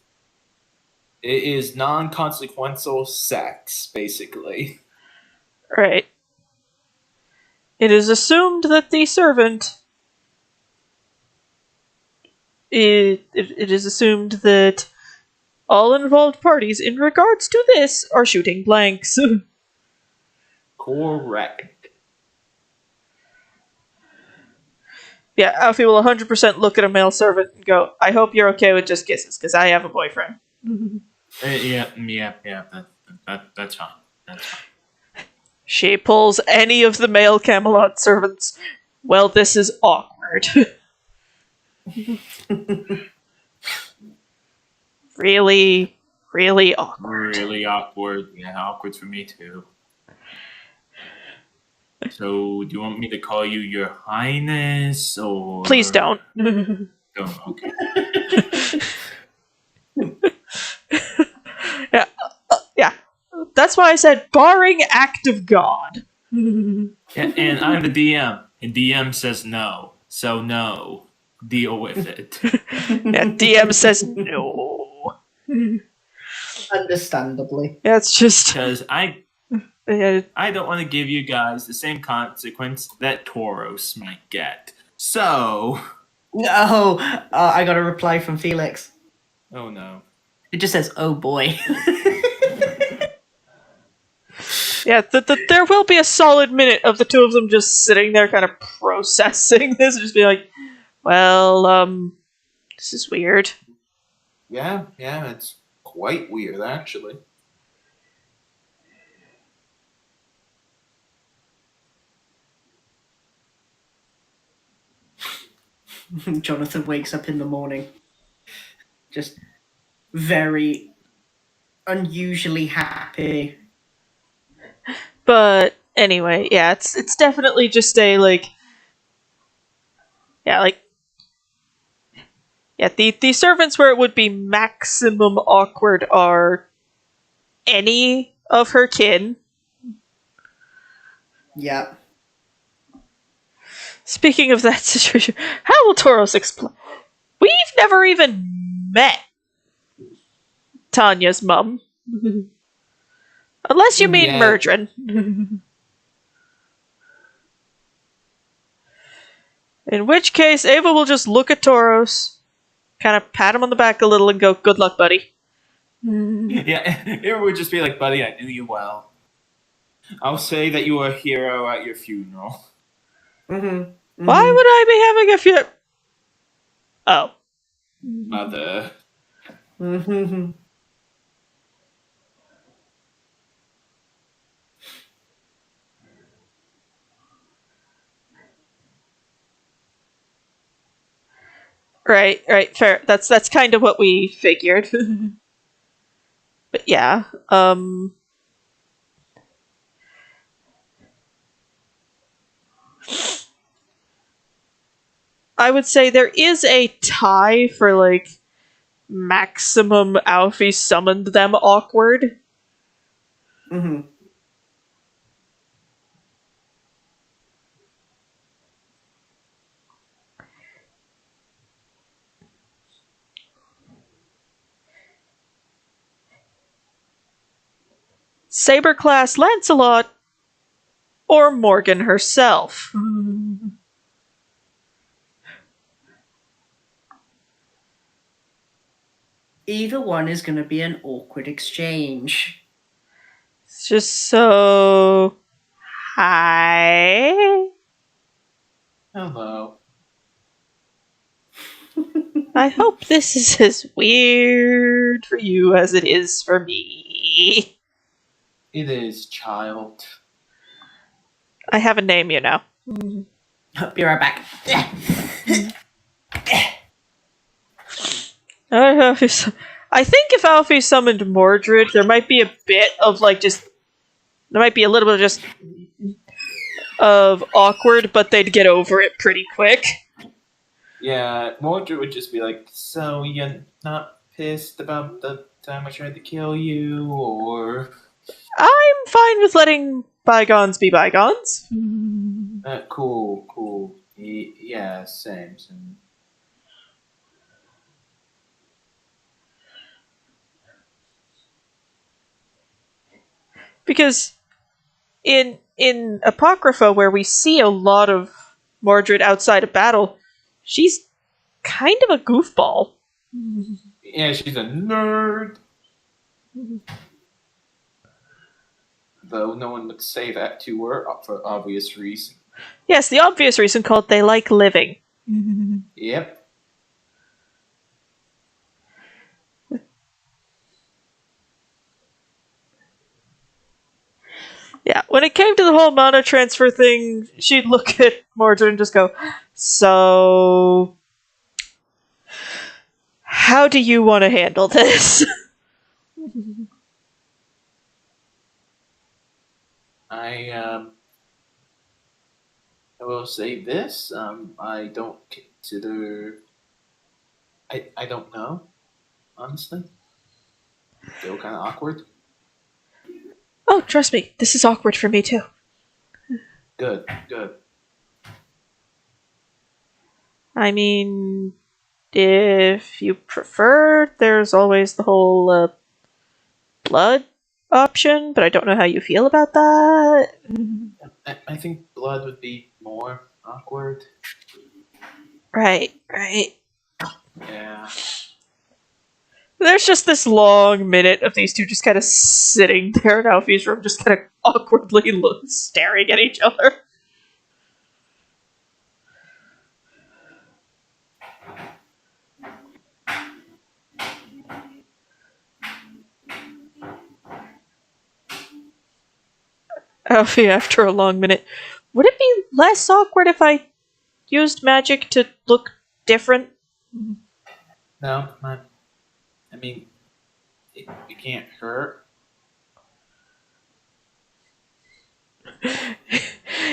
[SPEAKER 3] It is non-consequential sex, basically.
[SPEAKER 2] Right. It is assumed that the servant. It is assumed that all involved parties in regards to this are shooting blanks.
[SPEAKER 3] Correct.
[SPEAKER 2] Yeah, Alfie will 100% look at a male servant and go, I hope you're okay with just kisses, because I have a boyfriend.
[SPEAKER 4] Yeah. That's fine. That's fine.
[SPEAKER 2] She pulls any of the male Camelot servants. Well, this is awkward. Really, really awkward.
[SPEAKER 4] Really awkward. Yeah, awkward for me too. So, do you want me to call you Your Highness, or
[SPEAKER 2] Please don't.
[SPEAKER 4] don't? Okay.
[SPEAKER 2] Yeah, yeah. That's why I said, barring act of God.
[SPEAKER 4] Yeah, and I'm the DM, and DM says no, so no. Deal with it.
[SPEAKER 2] Yeah, DM says no.
[SPEAKER 1] Understandably.
[SPEAKER 2] Yeah, it's just.
[SPEAKER 4] Because
[SPEAKER 2] Yeah,
[SPEAKER 4] I don't want to give you guys the same consequence that Tauros might get. So,
[SPEAKER 1] No, I got a reply from Felix.
[SPEAKER 3] Oh no.
[SPEAKER 1] It just says, "Oh boy."
[SPEAKER 2] yeah, there will be a solid minute of the two of them just sitting there kind of processing this, just be like, well, this is weird.
[SPEAKER 3] Yeah, it's quite weird, actually.
[SPEAKER 1] Jonathan wakes up in the morning, just very unusually happy.
[SPEAKER 2] But anyway, yeah, it's definitely just a like, yeah, like, yeah, the servants where it would be maximum awkward are any of her kin.
[SPEAKER 1] Yeah.
[SPEAKER 2] Speaking of that situation, how will Tauros explain? We've never even met Tanya's mum. Unless you mean
[SPEAKER 3] Yeah.
[SPEAKER 2] Murdrin. In which case, Ava will just look at Tauros, kind of pat him on the back a little, and go, good luck, buddy.
[SPEAKER 3] Yeah, it would just be like, buddy, I knew you well. I'll say that you were a hero at your funeral.
[SPEAKER 1] Mm-hmm.
[SPEAKER 2] Why would I be having a few... Oh.
[SPEAKER 3] Mother.
[SPEAKER 1] Mm-hmm.
[SPEAKER 2] Right, fair. That's kind of what we figured. But yeah, I would say there is a tie for, like, maximum Alfie summoned them awkward.
[SPEAKER 1] Mm-hmm.
[SPEAKER 2] Saber-class Lancelot or Morgan herself.
[SPEAKER 1] Either one is going to be an awkward exchange.
[SPEAKER 2] It's just so... Hi?
[SPEAKER 3] Hello.
[SPEAKER 2] I hope this is as weird for you as it is for me.
[SPEAKER 3] It is, child.
[SPEAKER 2] I have a name, you know.
[SPEAKER 1] I'll be right back.
[SPEAKER 2] I think if Alfie summoned Mordred, there might be a bit of, like, just... There might be a little bit of just... of awkward, but they'd get over it pretty quick.
[SPEAKER 3] Yeah, Mordred would just be like, so you're not pissed about the time I tried to kill you, or...
[SPEAKER 2] I'm fine with letting bygones be bygones.
[SPEAKER 3] Cool. Yeah, same.
[SPEAKER 2] Because in Apocrypha, where we see a lot of Mordred outside of battle, she's kind of a goofball.
[SPEAKER 3] Yeah, she's a nerd. Though no one would say that to her for obvious reason.
[SPEAKER 2] Yes, the obvious reason called they like living.
[SPEAKER 3] Yep.
[SPEAKER 2] Yeah, when it came to the whole mana transfer thing, she'd look at Mordred and just go, "So, how do you want to handle this?"
[SPEAKER 3] I will say this. I don't consider. I don't know. Honestly, feel kind of awkward.
[SPEAKER 2] Oh, trust me, this is awkward for me too.
[SPEAKER 3] Good. Good.
[SPEAKER 2] I mean, if you prefer, there's always the whole blood option, but I don't know how you feel about that.
[SPEAKER 3] I think blood would be more awkward.
[SPEAKER 2] Right, right.
[SPEAKER 3] Yeah.
[SPEAKER 2] There's just this long minute of these two just kind of sitting there in Alfie's room, just kind of awkwardly staring at each other. Alfie, after a long minute, would it be less awkward if I used magic to look different?
[SPEAKER 3] No, not. I mean, it can't hurt.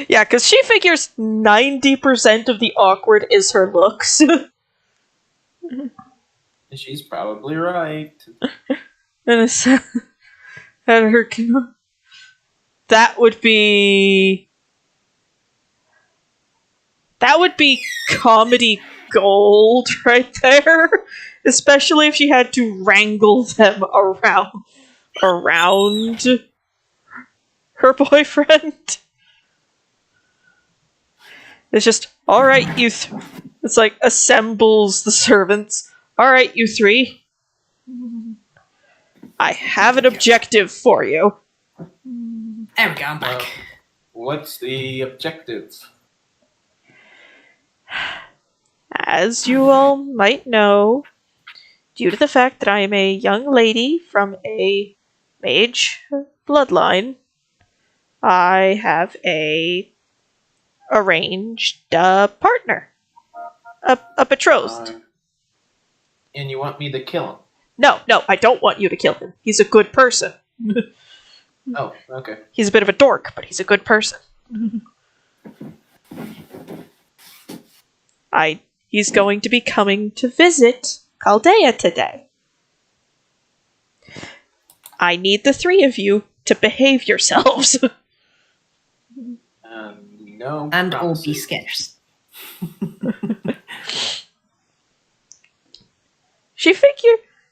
[SPEAKER 2] Yeah, because she figures 90% of the awkward is her looks.
[SPEAKER 3] She's probably right.
[SPEAKER 2] And it's, and her, that would be comedy gold right there, especially if she had to wrangle them around her boyfriend. It's just, all right, it's like assembles the servants. All right, you three, I have an objective for you.
[SPEAKER 1] There we go, I'm back.
[SPEAKER 3] What's the objective?
[SPEAKER 2] As you all might know, due to the fact that I am a young lady from a mage bloodline, I have a arranged partner, a betrothed.
[SPEAKER 3] And you want me to kill him?
[SPEAKER 2] No, I don't want you to kill him. He's a good person.
[SPEAKER 3] Oh, okay.
[SPEAKER 2] He's a bit of a dork, but he's a good person. He's going to be coming to visit Chaldea today. I need the three of you to behave yourselves.
[SPEAKER 3] No.
[SPEAKER 1] And all be
[SPEAKER 3] promises.
[SPEAKER 1] scarce.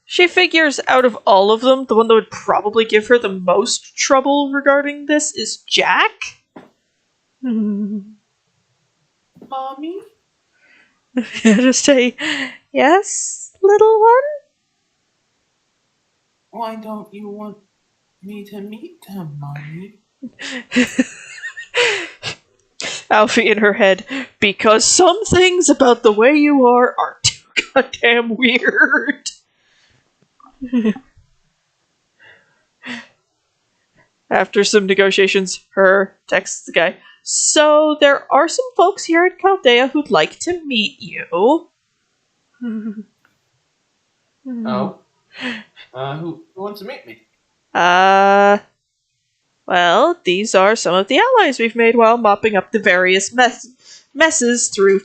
[SPEAKER 2] She figures out of all of them, the one that would probably give her the most trouble regarding this is Jack.
[SPEAKER 3] Mommy?
[SPEAKER 2] Just say, yes, little one?
[SPEAKER 3] Why don't you want me to meet him, Mommy?
[SPEAKER 2] Alfie in her head, because some things about the way you are too goddamn weird. After some negotiations, her texts the guy, so there are some folks here at Chaldea who'd like to meet you.
[SPEAKER 3] Oh. Who wants to meet me?
[SPEAKER 2] Well, these are some of the allies we've made while mopping up the various messes through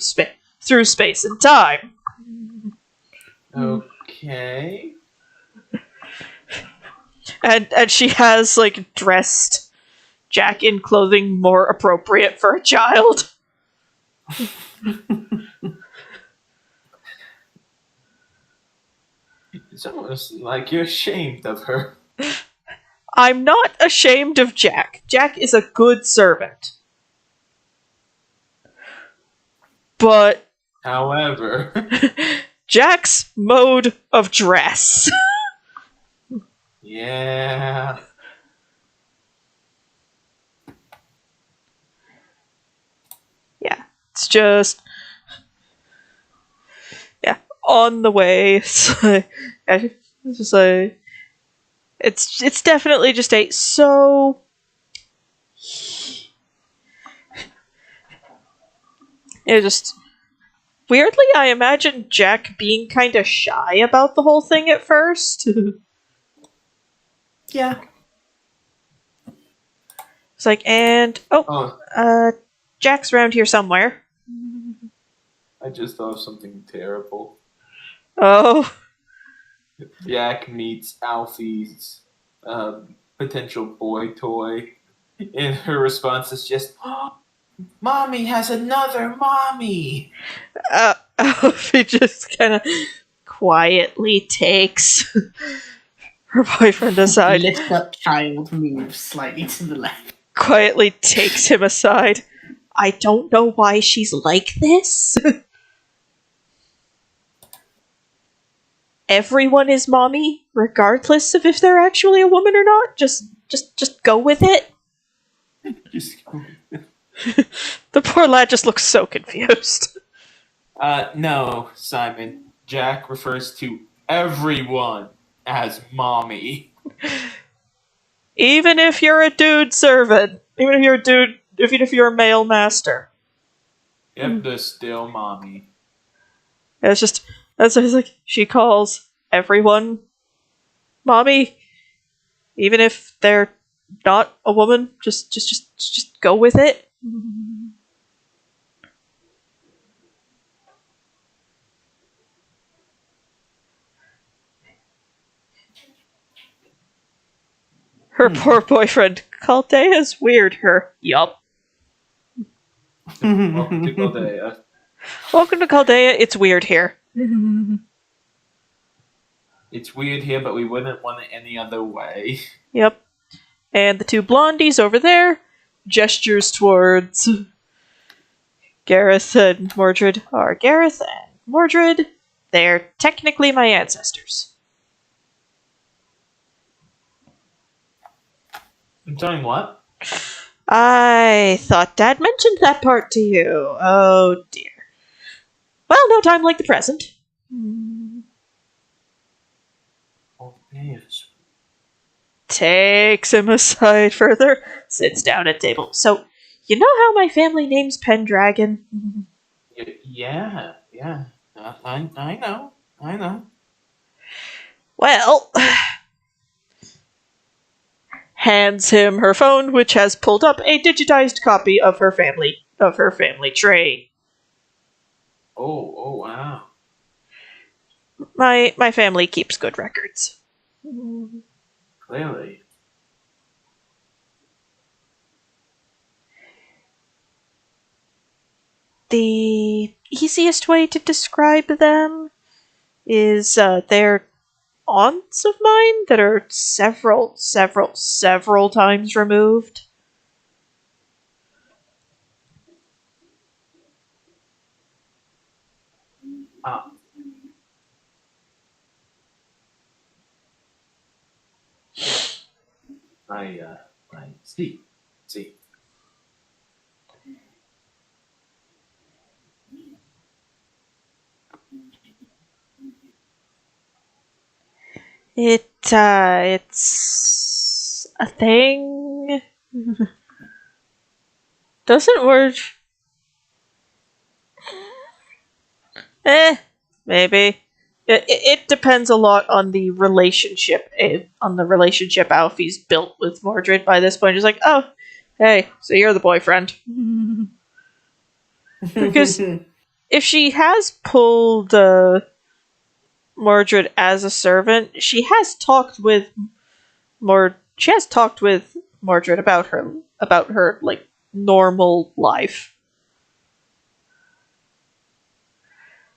[SPEAKER 2] space and time.
[SPEAKER 3] Okay.
[SPEAKER 2] And she has, like, dressed Jack in clothing more appropriate for a child.
[SPEAKER 3] It's almost like you're ashamed of her.
[SPEAKER 2] I'm not ashamed of Jack. Jack is a good servant. But
[SPEAKER 4] However,
[SPEAKER 2] Jack's mode of dress.
[SPEAKER 4] yeah.
[SPEAKER 2] Yeah, it's just on the way. It's just like it's definitely just a so. It just weirdly, I imagine Jack being kind of shy about the whole thing at first.
[SPEAKER 1] Yeah.
[SPEAKER 2] It's like, and Jack's around here somewhere.
[SPEAKER 4] I just thought of something terrible.
[SPEAKER 2] Oh,
[SPEAKER 4] Jack meets Alfie's potential boy toy, and her response is just, oh, "Mommy has another mommy."
[SPEAKER 2] he just kind of quietly takes her boyfriend aside.
[SPEAKER 1] Lift up child moves slightly to the left.
[SPEAKER 2] Quietly takes him aside. I don't know why she's like this. Everyone is mommy, regardless of if they're actually a woman or not. Just go with it.
[SPEAKER 4] Just
[SPEAKER 2] The poor lad just looks so confused.
[SPEAKER 4] no, Simon. Jack refers to everyone as mommy.
[SPEAKER 2] Even if you're a dude servant, even if you're a male master.
[SPEAKER 4] Yep, they're still mommy.
[SPEAKER 2] It's just that's what he's like. She calls everyone mommy, even if they're not a woman. Just go with it. Her poor boyfriend. Caldea's weird. Her. Yup.
[SPEAKER 4] Welcome to Galdea.
[SPEAKER 2] Welcome to Chaldea. It's weird here.
[SPEAKER 4] It's weird here, but we wouldn't want it any other way.
[SPEAKER 2] Yep. And the two blondies over there gestures towards Gareth and Mordred are Gareth and Mordred. They're technically my ancestors.
[SPEAKER 4] I'm telling what?
[SPEAKER 2] I thought Dad mentioned that part to you. Oh dear. Well, no time like the present.
[SPEAKER 4] Oh, yes.
[SPEAKER 2] Takes him aside further, sits down at table. So, you know how my family name's Pendragon?
[SPEAKER 4] Yeah. I know.
[SPEAKER 2] Well, hands him her phone, which has pulled up a digitized copy of her family tree.
[SPEAKER 4] Oh, wow.
[SPEAKER 2] My family keeps good records.
[SPEAKER 4] Clearly.
[SPEAKER 2] The easiest way to describe them is they're aunts of mine that are several times removed.
[SPEAKER 4] Ah. I see. See.
[SPEAKER 2] It's a thing. Doesn't work. Maybe. It depends a lot on the relationship. On the relationship Alfie's built with Mordred by this point. He's like, oh, hey, so you're the boyfriend. Because if she has pulled Mordred as a servant, she has talked with Mordred about her like normal life.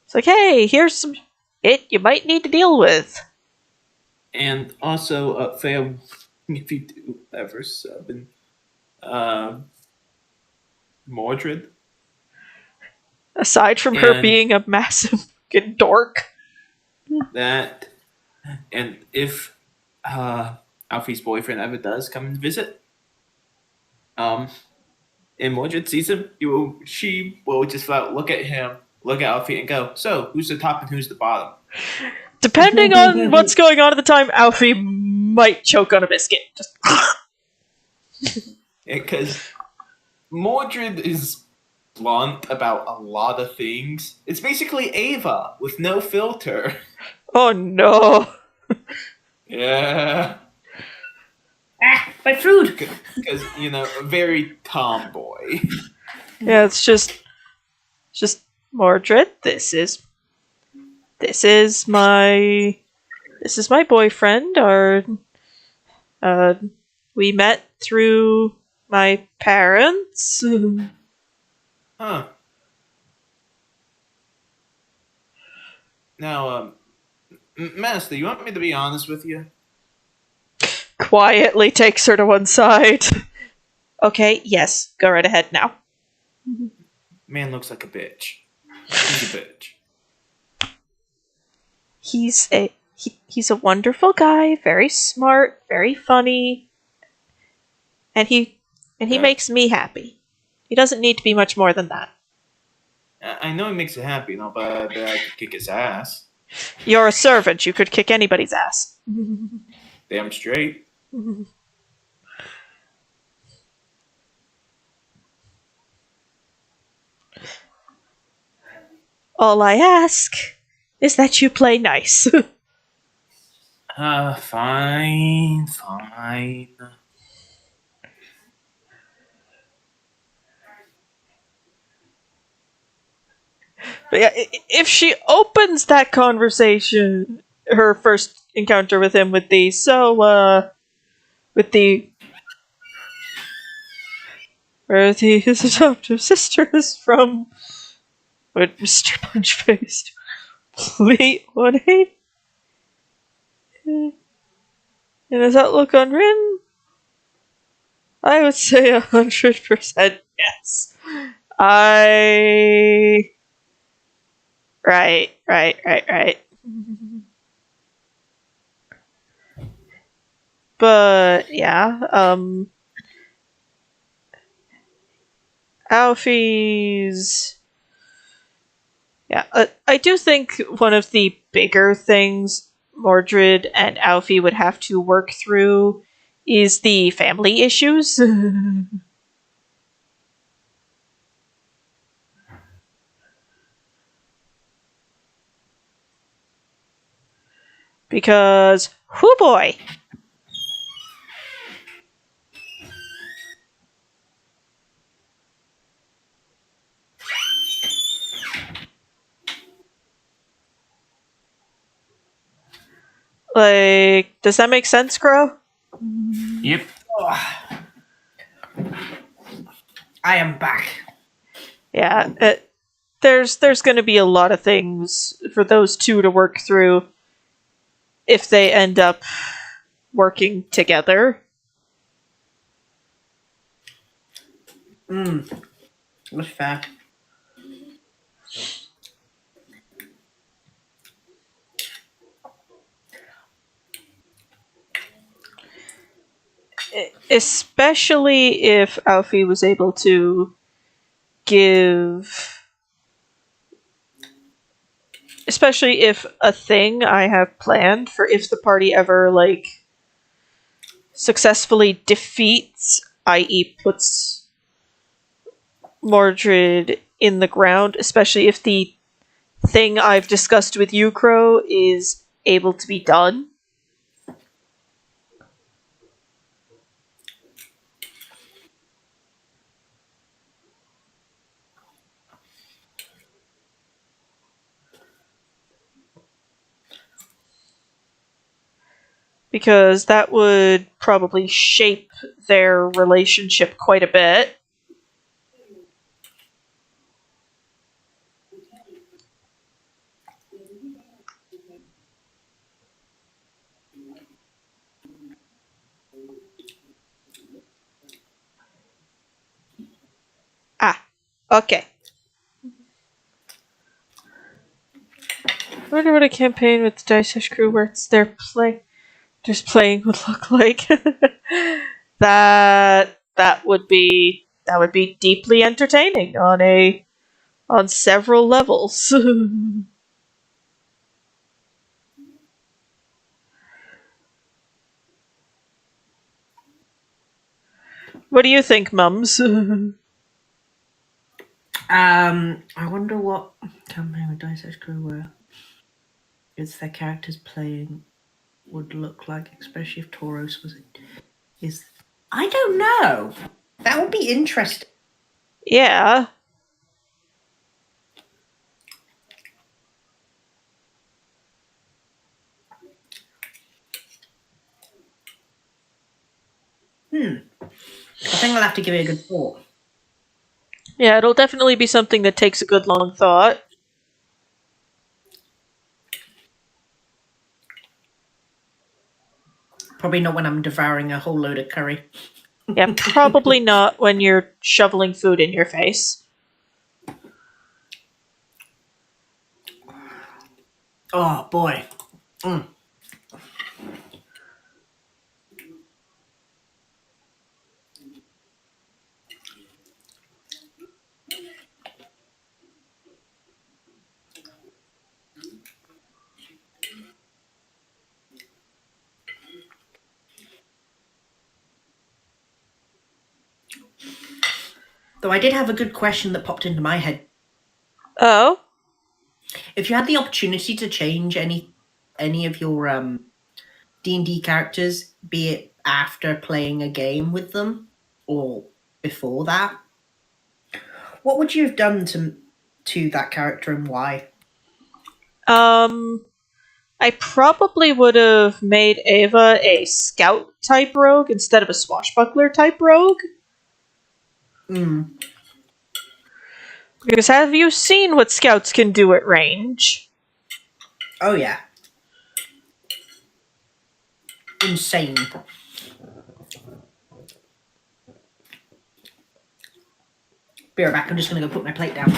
[SPEAKER 2] It's like, hey, here's some it you might need to deal with.
[SPEAKER 4] And also, Faye,
[SPEAKER 3] if you do ever summon um, Mordred.
[SPEAKER 2] Aside from her
[SPEAKER 3] And
[SPEAKER 2] being a massive fucking dork.
[SPEAKER 3] that, and if Alfie's boyfriend ever does come and visit, um, and Mordred sees him, she will just flat look at him, look at Alfie, and go, "So, who's the top and who's the bottom?"
[SPEAKER 2] Depending on what's going on at the time, Alfie might choke on a biscuit. Just
[SPEAKER 3] Because Mordred is blunt about a lot of things. It's basically Ava with no filter.
[SPEAKER 2] oh no.
[SPEAKER 3] Yeah.
[SPEAKER 1] Ah, my food!
[SPEAKER 3] Because, a very tomboy.
[SPEAKER 2] Yeah, it's just Mordred. This is my boyfriend. We met through my parents.
[SPEAKER 3] Huh. Now, Master, you want me to be honest with you?
[SPEAKER 2] Quietly takes her to one side. Okay, yes, go right ahead now.
[SPEAKER 3] Man looks like a bitch. He's a bitch.
[SPEAKER 2] He's a wonderful guy, very smart, very funny, and he
[SPEAKER 3] Yeah.
[SPEAKER 2] makes me happy. He doesn't need to be much more than that.
[SPEAKER 3] I know he makes you happy, but I bet I could kick his ass.
[SPEAKER 2] You're a servant, you could kick anybody's ass.
[SPEAKER 3] Damn straight.
[SPEAKER 2] All I ask is that you play nice.
[SPEAKER 3] Fine.
[SPEAKER 2] But yeah, if she opens that conversation, her first encounter with him with the where his adoptive sister is from, with Mr. Punchface. Wait, what? And his outlook on Rin? I would say 100% yes. Right. But yeah, Alfie's. Yeah, I do think one of the bigger things Mordred and Alfie would have to work through is the family issues. Because, whoo boy! Like, does that make sense, Crow?
[SPEAKER 4] Yep.
[SPEAKER 1] I am back.
[SPEAKER 2] Yeah, there's going to be a lot of things for those two to work through if they end up working together.
[SPEAKER 1] That's fair.
[SPEAKER 2] Especially if Alfie was able to give. Especially if a thing I have planned for if the party ever, successfully defeats, i.e., puts Mordred in the ground, especially if the thing I've discussed with you, Crow, is able to be done. Because that would probably shape their relationship quite a bit. Okay. I wonder what a campaign with the Dice crew where it's just playing would look like. That would be deeply entertaining on several levels. What do you think, Mums?
[SPEAKER 1] I wonder what campaign with Dice Edge Crew where it's their characters playing would look like, especially if Tauros was it. Is I don't know. That would be interesting.
[SPEAKER 2] Yeah.
[SPEAKER 1] I think I'll have to give it a good thought.
[SPEAKER 2] Yeah, it'll definitely be something that takes a good long thought.
[SPEAKER 1] Probably not when I'm devouring a whole load of curry.
[SPEAKER 2] Yeah, probably not when you're shoveling food in your face.
[SPEAKER 1] Oh boy. Though I did have a good question that popped into my head.
[SPEAKER 2] Oh?
[SPEAKER 1] If you had the opportunity to change any of your D&D characters, be it after playing a game with them or before that, what would you have done to that character and why?
[SPEAKER 2] I probably would have made Ava a scout type rogue instead of a swashbuckler type rogue.
[SPEAKER 1] Mm.
[SPEAKER 2] Because have you seen what scouts can do at range?
[SPEAKER 1] Oh yeah. Insane. Be right back, I'm just gonna go put my plate down.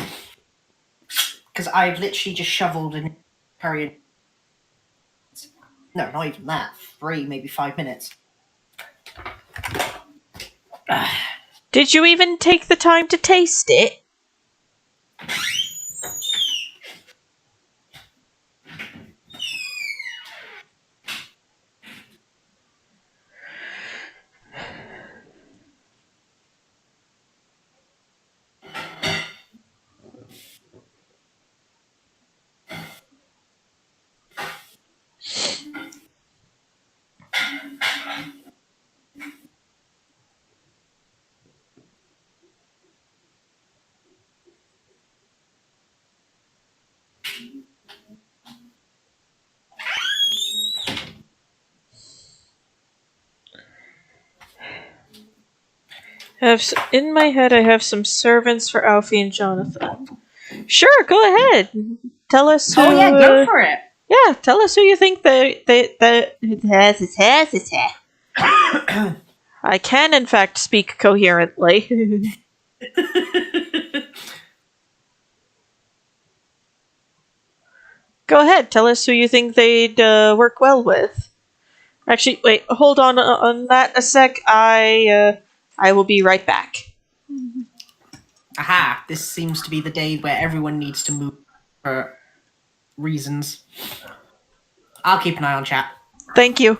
[SPEAKER 1] Because I've literally just shoveled and carried. No, not even that. 3, maybe 5 minutes.
[SPEAKER 2] Did you even take the time to taste it? In my head, I have some servants for Alfie and Jonathan. Sure, go ahead. Tell us who.
[SPEAKER 1] Oh yeah, go for it.
[SPEAKER 2] Yeah, tell us who you think they. I can, in fact, speak coherently. Go ahead, tell us who you think they'd work well with. Actually, wait, hold on that a sec. I will be right back.
[SPEAKER 1] Aha, this seems to be the day where everyone needs to move for reasons. I'll keep an eye on chat.
[SPEAKER 2] Thank you.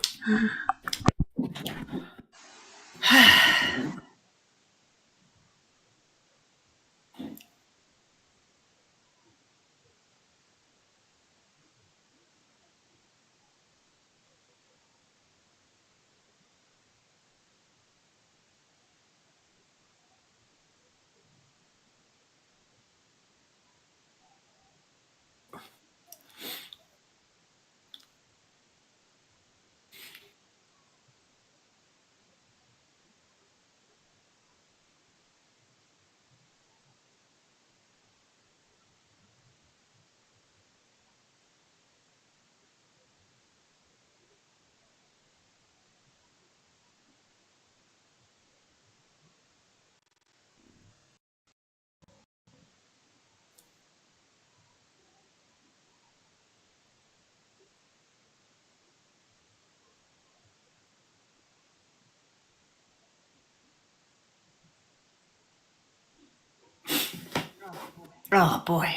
[SPEAKER 1] Oh boy.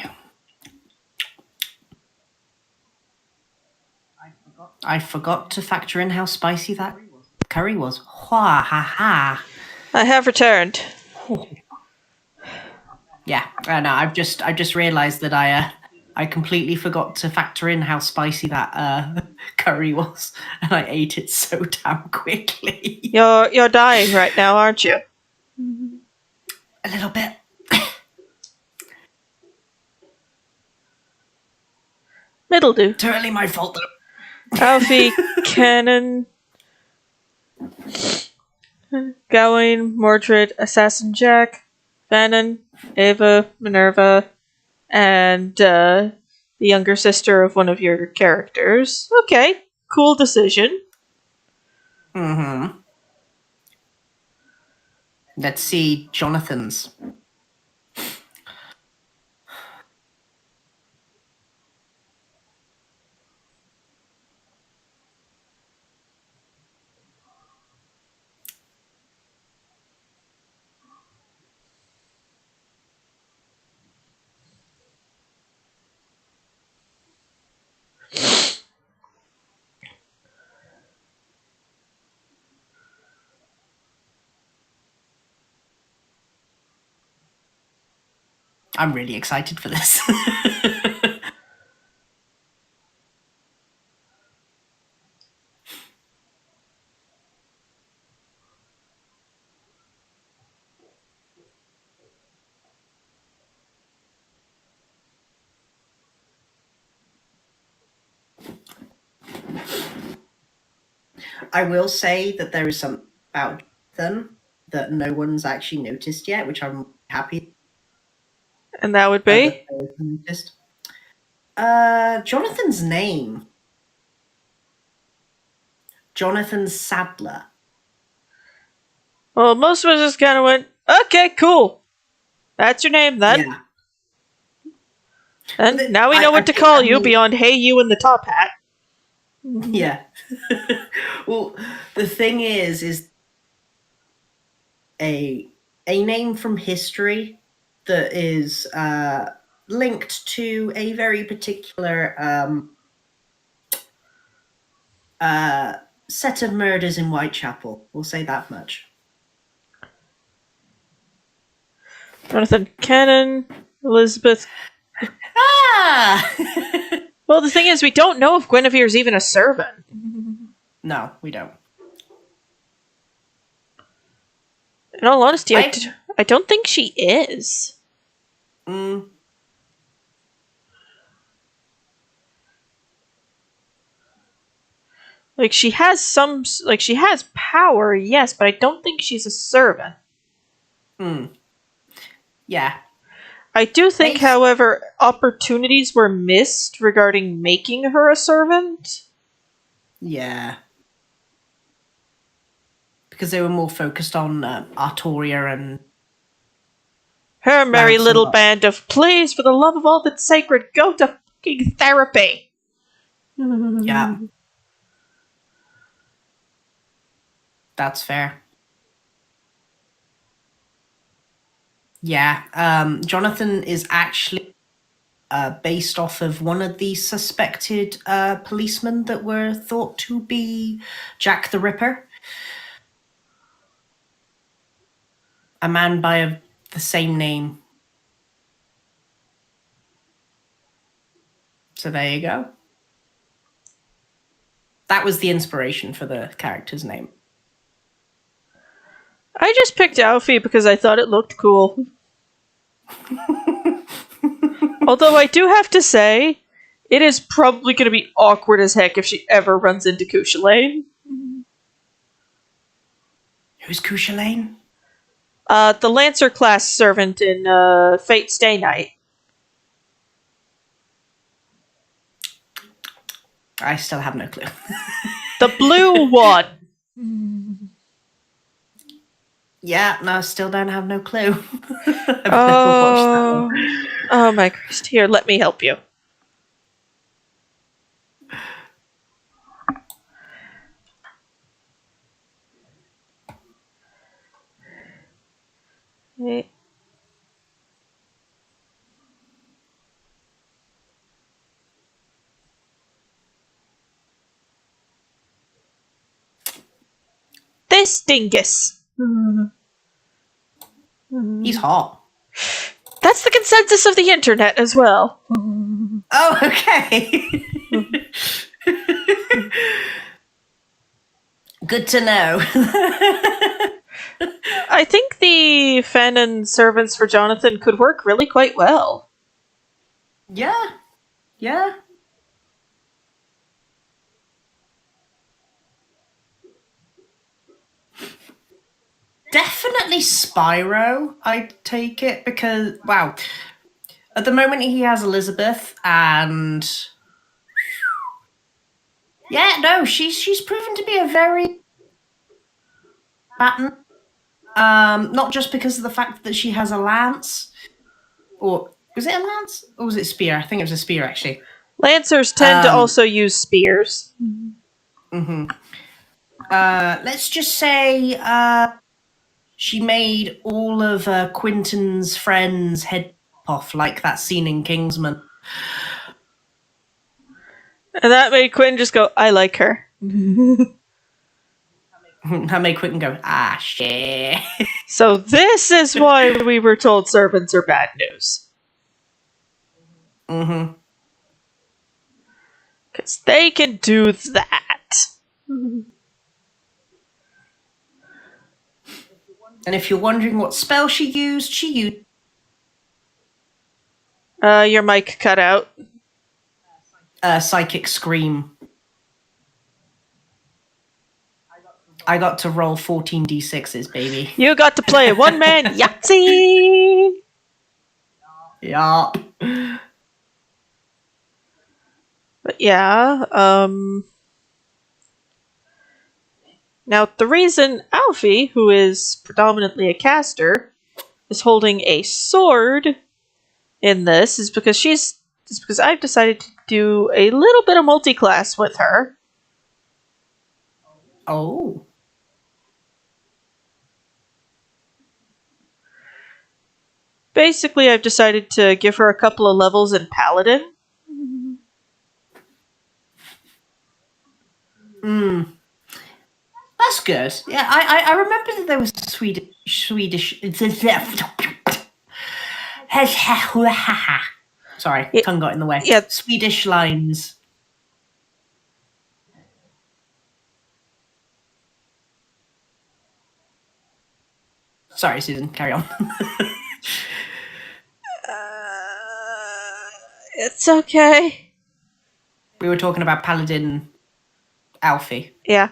[SPEAKER 1] I forgot to factor in how spicy that curry was. Hua ha ha.
[SPEAKER 2] I have returned.
[SPEAKER 1] Yeah, no, I just realised that I completely forgot to factor in how spicy that curry was, and I ate it so damn quickly.
[SPEAKER 2] You're dying right now, aren't you?
[SPEAKER 1] A little bit.
[SPEAKER 2] It'll do.
[SPEAKER 1] Totally my fault though.
[SPEAKER 2] Alfie, Cannon, Gawain, Mordred, Assassin Jack, Vannon, Ava, Minerva, and the younger sister of one of your characters. Okay, cool decision.
[SPEAKER 1] Mm-hmm. Let's see Jonathan's. I'm really excited for this. I will say that there is some about Jonathan that no one's actually noticed yet, which I'm happy
[SPEAKER 2] And that would
[SPEAKER 1] that
[SPEAKER 2] be?
[SPEAKER 1] they've noticed. Jonathan's name. Jonathan Sadler.
[SPEAKER 2] Well, most of us just kind of went, okay, cool. That's your name then.
[SPEAKER 1] Yeah.
[SPEAKER 2] And now we
[SPEAKER 1] I-
[SPEAKER 2] know
[SPEAKER 1] I
[SPEAKER 2] what to
[SPEAKER 1] think-
[SPEAKER 2] call
[SPEAKER 1] I
[SPEAKER 2] you
[SPEAKER 1] mean-
[SPEAKER 2] beyond Hey You and the Top Hat.
[SPEAKER 1] Yeah. Well, the thing is a name from history that is linked to a very particular set of murders in Whitechapel. We'll say that much.
[SPEAKER 2] Jonathan Cannon, Elizabeth.
[SPEAKER 1] Ah!
[SPEAKER 2] Well, the thing is, we don't know if Guinevere's even a servant.
[SPEAKER 1] No, we don't.
[SPEAKER 2] In all honesty,
[SPEAKER 1] I-
[SPEAKER 2] I don't think she is.
[SPEAKER 1] Mm,
[SPEAKER 2] Like, she has power, yes, but I don't think she's a servant.
[SPEAKER 1] yeah.
[SPEAKER 2] I do think,
[SPEAKER 1] Based-
[SPEAKER 2] however, opportunities were missed regarding making her a servant.
[SPEAKER 1] Yeah. Because they were more focused on Artoria and
[SPEAKER 2] Her merry
[SPEAKER 1] Ransom
[SPEAKER 2] little
[SPEAKER 1] up.
[SPEAKER 2] band of, please, for the love of all that's sacred, go to fucking therapy.
[SPEAKER 1] yeah. That's fair. Yeah. Jonathan is actually based off of one of the suspected policemen that were thought to be Jack the Ripper. A man by the same name. So there you go. That was the inspiration for the character's name.
[SPEAKER 2] I just picked Alfie because I thought it looked cool. Although I do have to say, it is probably going to be awkward as heck if she ever runs into Cuchulainn.
[SPEAKER 1] Who's Cuchulainn?
[SPEAKER 2] The Lancer class servant in Fate Stay Night.
[SPEAKER 1] I still have no clue.
[SPEAKER 2] The blue one.
[SPEAKER 1] Yeah, no, still don't have no clue. I've never watched that one.
[SPEAKER 2] Oh my Christ. Here, let me help you. Okay. Dingus Dingus.
[SPEAKER 1] He's hot.
[SPEAKER 2] That's the consensus of the internet as well.
[SPEAKER 1] Oh, okay. Good to know.
[SPEAKER 2] I think the Fen and servants for Jonathan could work really quite well.
[SPEAKER 1] Yeah. Yeah. Definitely Spyro, I'd take it, because, wow. At the moment, he has Elizabeth, and yeah, no, she's proven to be a very pattern. Not just because of the fact that she has a lance, or was it a lance, or was it spear? I think it was a spear, actually.
[SPEAKER 2] Lancers tend to also use spears.
[SPEAKER 1] Let's just say she made all of Quentin's friends head off, like that scene in Kingsman.
[SPEAKER 2] And that made Quinn just go, I like her.
[SPEAKER 1] That made Quentin go, ah, shit.
[SPEAKER 2] So this is why we were told servants are bad news.
[SPEAKER 1] Mm-hmm.
[SPEAKER 2] Because they can do that.
[SPEAKER 1] And if you're wondering what spell she used
[SPEAKER 2] Your mic cut out.
[SPEAKER 1] Psychic Scream. I got to roll 14 d6s, baby.
[SPEAKER 2] You got to play one-man Yahtzee!
[SPEAKER 1] Yup.
[SPEAKER 2] But yeah, now the reason Aoife, who is predominantly a caster, is holding a sword in this is because I've decided to do a little bit of multi-class with her.
[SPEAKER 1] Oh.
[SPEAKER 2] Basically, I've decided to give her a couple of levels in Paladin.
[SPEAKER 1] That's good. Yeah, I remember that there was Swedish. Sorry,
[SPEAKER 2] Yeah,
[SPEAKER 1] tongue got in the way.
[SPEAKER 2] yeah.
[SPEAKER 1] Swedish lines. Sorry, Susan, carry on.
[SPEAKER 2] It's okay.
[SPEAKER 1] We were talking about Paladin Alfie.
[SPEAKER 2] Yeah.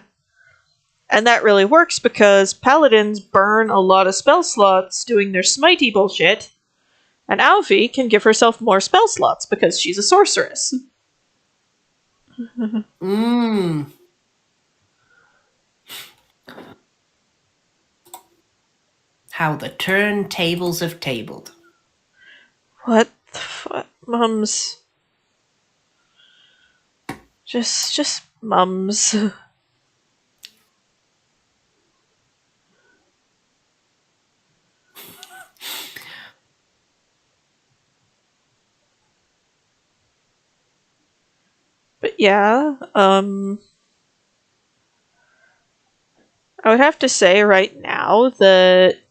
[SPEAKER 2] And that really works because Paladins burn a lot of spell slots doing their smitey bullshit, and Aoife can give herself more spell slots because she's a sorceress.
[SPEAKER 1] Mmm. How the turntables have tabled.
[SPEAKER 2] What the fuck? Mums. Just mums. But yeah, I would have to say right now that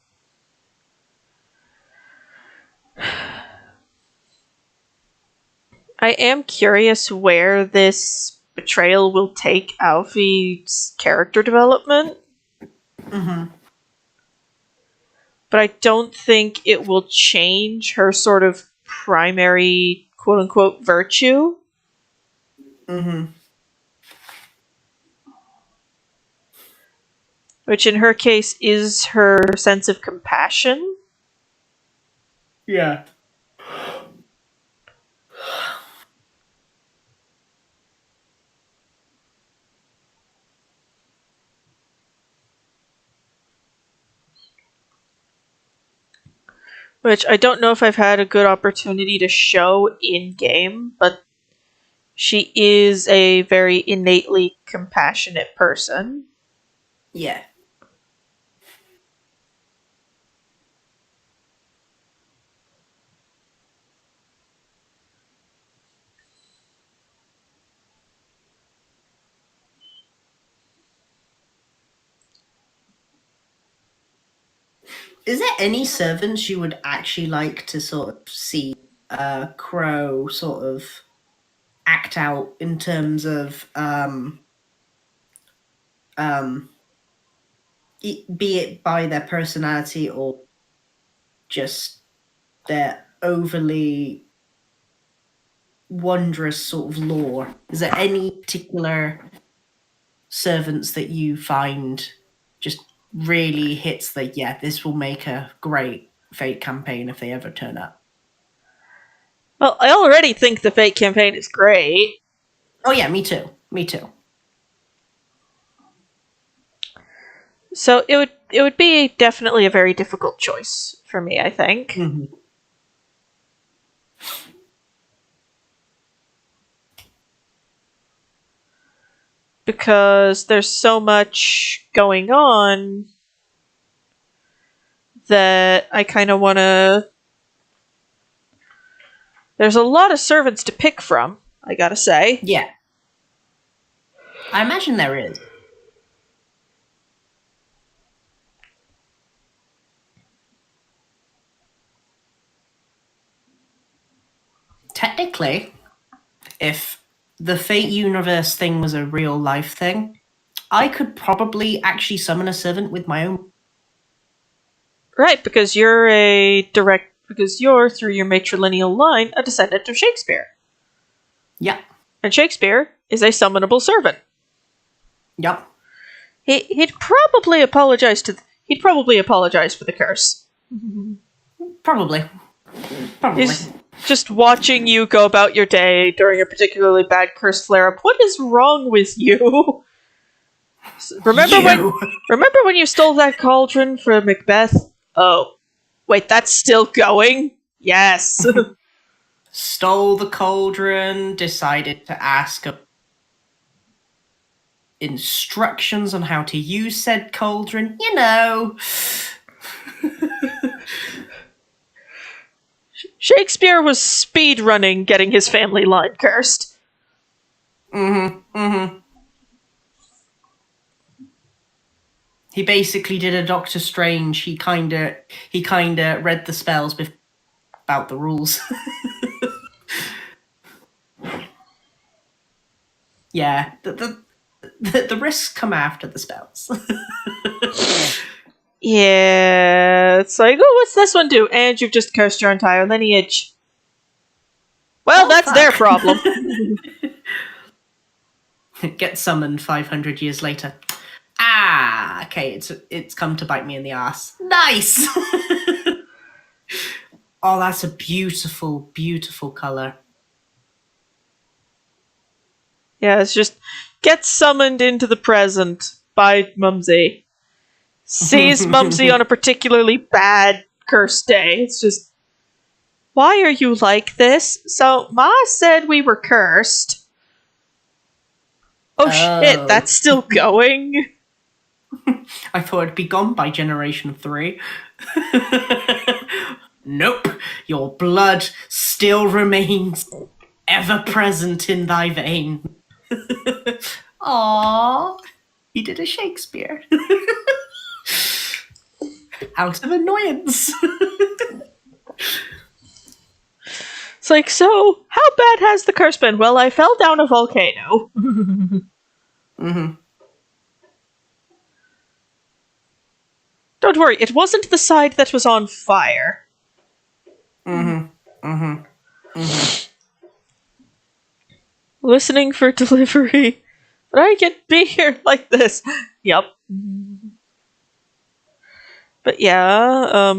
[SPEAKER 2] I am curious where this betrayal will take Alfie's character development. But I don't think it will change her sort of primary quote unquote virtue. Which in her case is her sense of compassion.
[SPEAKER 1] Yeah.
[SPEAKER 2] Which I don't know if I've had a good opportunity to show in game, but she is a very innately compassionate person.
[SPEAKER 1] Yeah. Is there any servants you would actually like to sort of see Crow sort of act out in terms of be it by their personality or just their overly wondrous sort of lore? Is there any particular servants that you find just really hits the, yeah, this will make a great Fate campaign if they ever turn up?
[SPEAKER 2] Well, I already think the Fate campaign is great.
[SPEAKER 1] Oh yeah, me too. Me too.
[SPEAKER 2] So it would be definitely a very difficult choice for me, I think.
[SPEAKER 1] Mm-hmm.
[SPEAKER 2] Because there's so much going on that I kind of want to. There's a lot of servants to pick from, I gotta say.
[SPEAKER 1] Yeah. I imagine there is. Technically, if the Fate universe thing was a real life thing, I could probably actually summon a servant with my own.
[SPEAKER 2] Right, because you're through your matrilineal line, a descendant of Shakespeare.
[SPEAKER 1] Yeah.
[SPEAKER 2] And Shakespeare is a summonable servant.
[SPEAKER 1] Yep.
[SPEAKER 2] He'd probably apologize for the curse.
[SPEAKER 1] Probably. Probably.
[SPEAKER 2] He's just watching you go about your day during a particularly bad curse flare-up. What is wrong with you? Remember when you stole that cauldron for Macbeth? Oh, wait, that's still going? Yes.
[SPEAKER 1] Stole the cauldron, decided to ask instructions on how to use said cauldron. You know.
[SPEAKER 2] Shakespeare was speedrunning getting his family line cursed.
[SPEAKER 1] He basically did a Doctor Strange. He kinda read the spells about the rules. Yeah, the risks come after the spells.
[SPEAKER 2] Yeah, it's like, oh, what's this one do? And you've just cursed your entire lineage. Well, that's
[SPEAKER 1] fuck.
[SPEAKER 2] their problem.
[SPEAKER 1] Get summoned 500 years later. Ah, okay, it's come to bite me in the ass. Nice! Oh, that's a beautiful, beautiful color.
[SPEAKER 2] Yeah, it's just get summoned into the present by Mumsy. Sees Mumsy on a particularly bad cursed day. It's just, why are you like this? So, Ma said we were cursed. Oh shit, that's still going?
[SPEAKER 1] I thought it'd be gone by generation 3. Nope, your blood still remains ever present in thy vein. Aww, he did a Shakespeare. Out of annoyance.
[SPEAKER 2] It's like, so, how bad has the curse been? Well, I fell down a volcano. Don't worry, it wasn't the side that was on fire. Listening for delivery. But I can't be here like this. Yep. But yeah,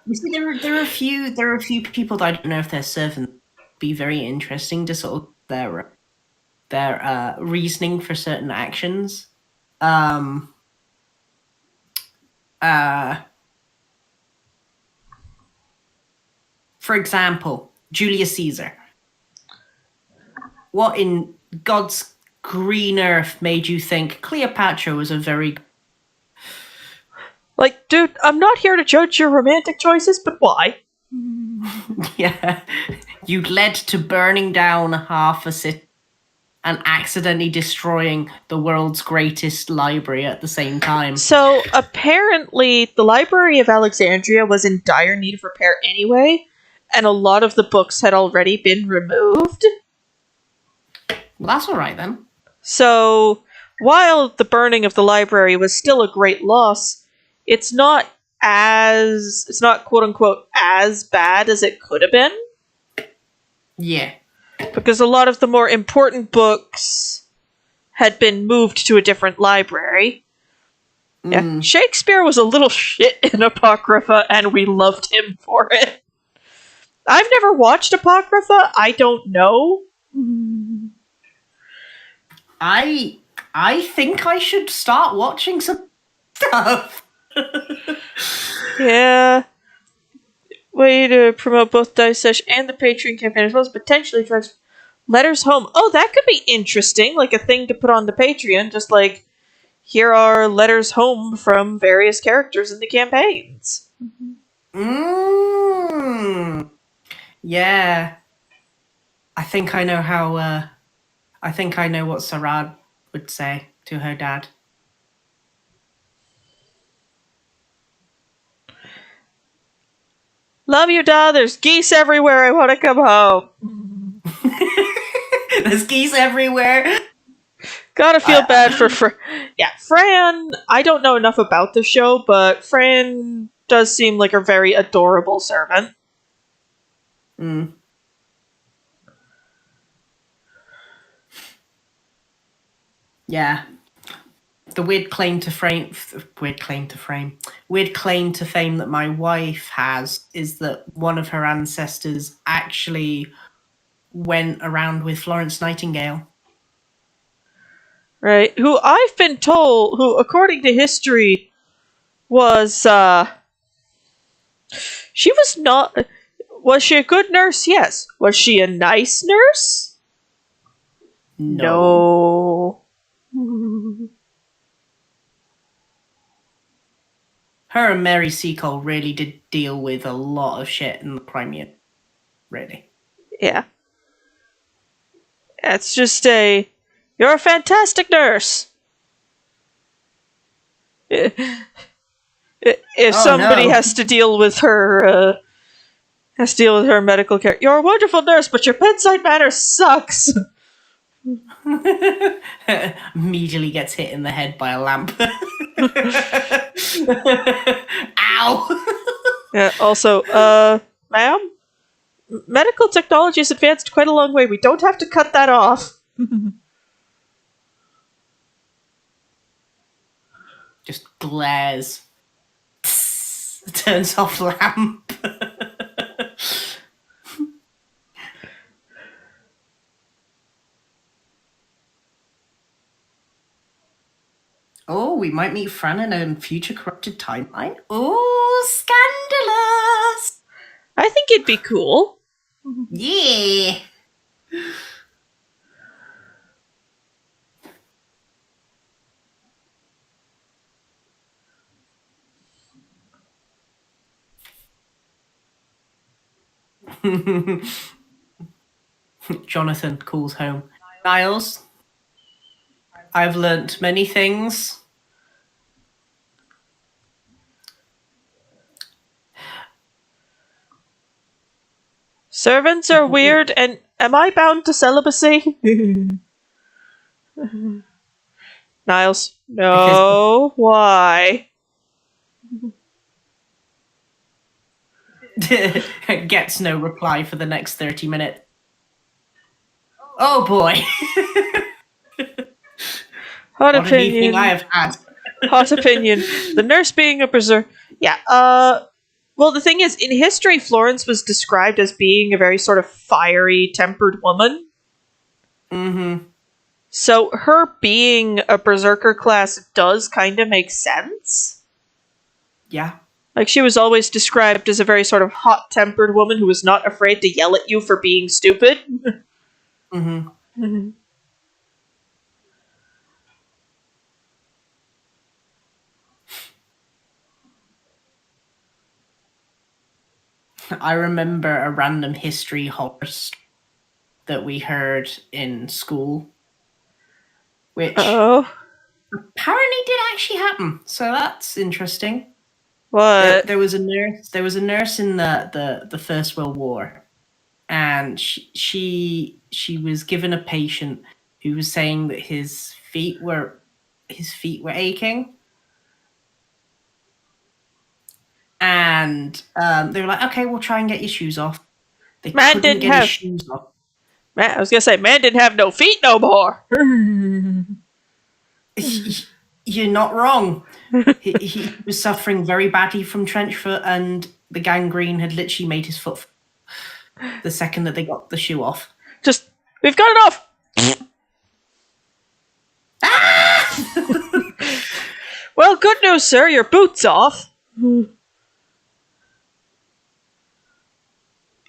[SPEAKER 1] You see, there are a few people that I don't know if they're servants. Be very interesting to sort of their reasoning for certain actions. For example, Julius Caesar. What in God's green earth made you think Cleopatra was a very...
[SPEAKER 2] like, dude, I'm not here to judge your romantic choices, but why?
[SPEAKER 1] Yeah. You led to burning down half a city and accidentally destroying the world's greatest library at the same time.
[SPEAKER 2] So apparently, the Library of Alexandria was in dire need of repair anyway, and a lot of the books had already been removed.
[SPEAKER 1] Well, that's all right then.
[SPEAKER 2] So while the burning of the library was still a great loss, it's not quote unquote as bad as it could have been,
[SPEAKER 1] Yeah.
[SPEAKER 2] because a lot of the more important books had been moved to a different library. Yeah, Shakespeare was a little shit in Apocrypha, and we loved him for it. I've never watched Apocrypha. I don't know.
[SPEAKER 1] I think I should start watching some stuff.
[SPEAKER 2] Yeah. Way to promote both Dice Sesh and the Patreon campaign, as well as potentially drive letters home. Oh, that could be interesting. Like a thing to put on the Patreon. Just like, here are letters home from various characters in the campaigns.
[SPEAKER 1] Yeah. I think I know how. I think I know what Sarad would say to her dad.
[SPEAKER 2] Love you, Da. There's geese everywhere. I want to come home.
[SPEAKER 1] There's geese everywhere.
[SPEAKER 2] Gotta feel bad for yeah, Fran. I don't know enough about the show, but Fran does seem like a very adorable servant.
[SPEAKER 1] Yeah. The weird claim to fame that my wife has is that one of her ancestors actually went around with Florence Nightingale.
[SPEAKER 2] Right? Who I've been told, who according to history was she was not. Was she a good nurse? Yes. Was she a nice nurse? No.
[SPEAKER 1] Her and Mary Seacole really did deal with a lot of shit in the Crimea. Really.
[SPEAKER 2] Yeah. It's just you're a fantastic nurse. If somebody has to deal with her medical care, you're a wonderful nurse, but your bedside manner sucks.
[SPEAKER 1] Immediately gets hit in the head by a lamp. Ow!
[SPEAKER 2] Yeah. Also, ma'am, medical technology has advanced quite a long way. We don't have to cut that off.
[SPEAKER 1] Just glares. Turns off lamp. Oh, we might meet Fran in a future corrupted timeline. Oh, scandalous!
[SPEAKER 2] I think it'd be cool.
[SPEAKER 1] Yeah. Jonathan calls home. Niles, I've learnt many things.
[SPEAKER 2] Servants are weird, and am I bound to celibacy? Niles, no. Why?
[SPEAKER 1] Gets no reply for the next 30 minutes. Oh boy.
[SPEAKER 2] Hot
[SPEAKER 1] What an evening
[SPEAKER 2] opinion.
[SPEAKER 1] I have had.
[SPEAKER 2] Hot opinion. The nurse being a berserker. Yeah, well, the thing is, in history, Florence was described as being a very sort of fiery tempered woman. So her being a berserker class does kind of make sense.
[SPEAKER 1] Yeah.
[SPEAKER 2] Like, she was always described as a very sort of hot-tempered woman who was not afraid to yell at you for being stupid.
[SPEAKER 1] I remember a random history horror story that we heard in school, which
[SPEAKER 2] Oh,
[SPEAKER 1] apparently did actually happen. So that's interesting.
[SPEAKER 2] what?
[SPEAKER 1] There was a nurse. There was a nurse in the First World War, and she was given a patient who was saying that his feet were aching, and they were like, "Okay, we'll try and get your shoes off." They
[SPEAKER 2] Man
[SPEAKER 1] couldn't
[SPEAKER 2] didn't
[SPEAKER 1] get his
[SPEAKER 2] have.
[SPEAKER 1] shoes off.
[SPEAKER 2] Man, I was gonna say, man didn't have no feet no more.
[SPEAKER 1] You're not wrong. He was suffering very badly from trench foot, and the gangrene had literally made his foot the second that they got the shoe off.
[SPEAKER 2] Just, we've got it off. Well, good news, sir. Your boot's off.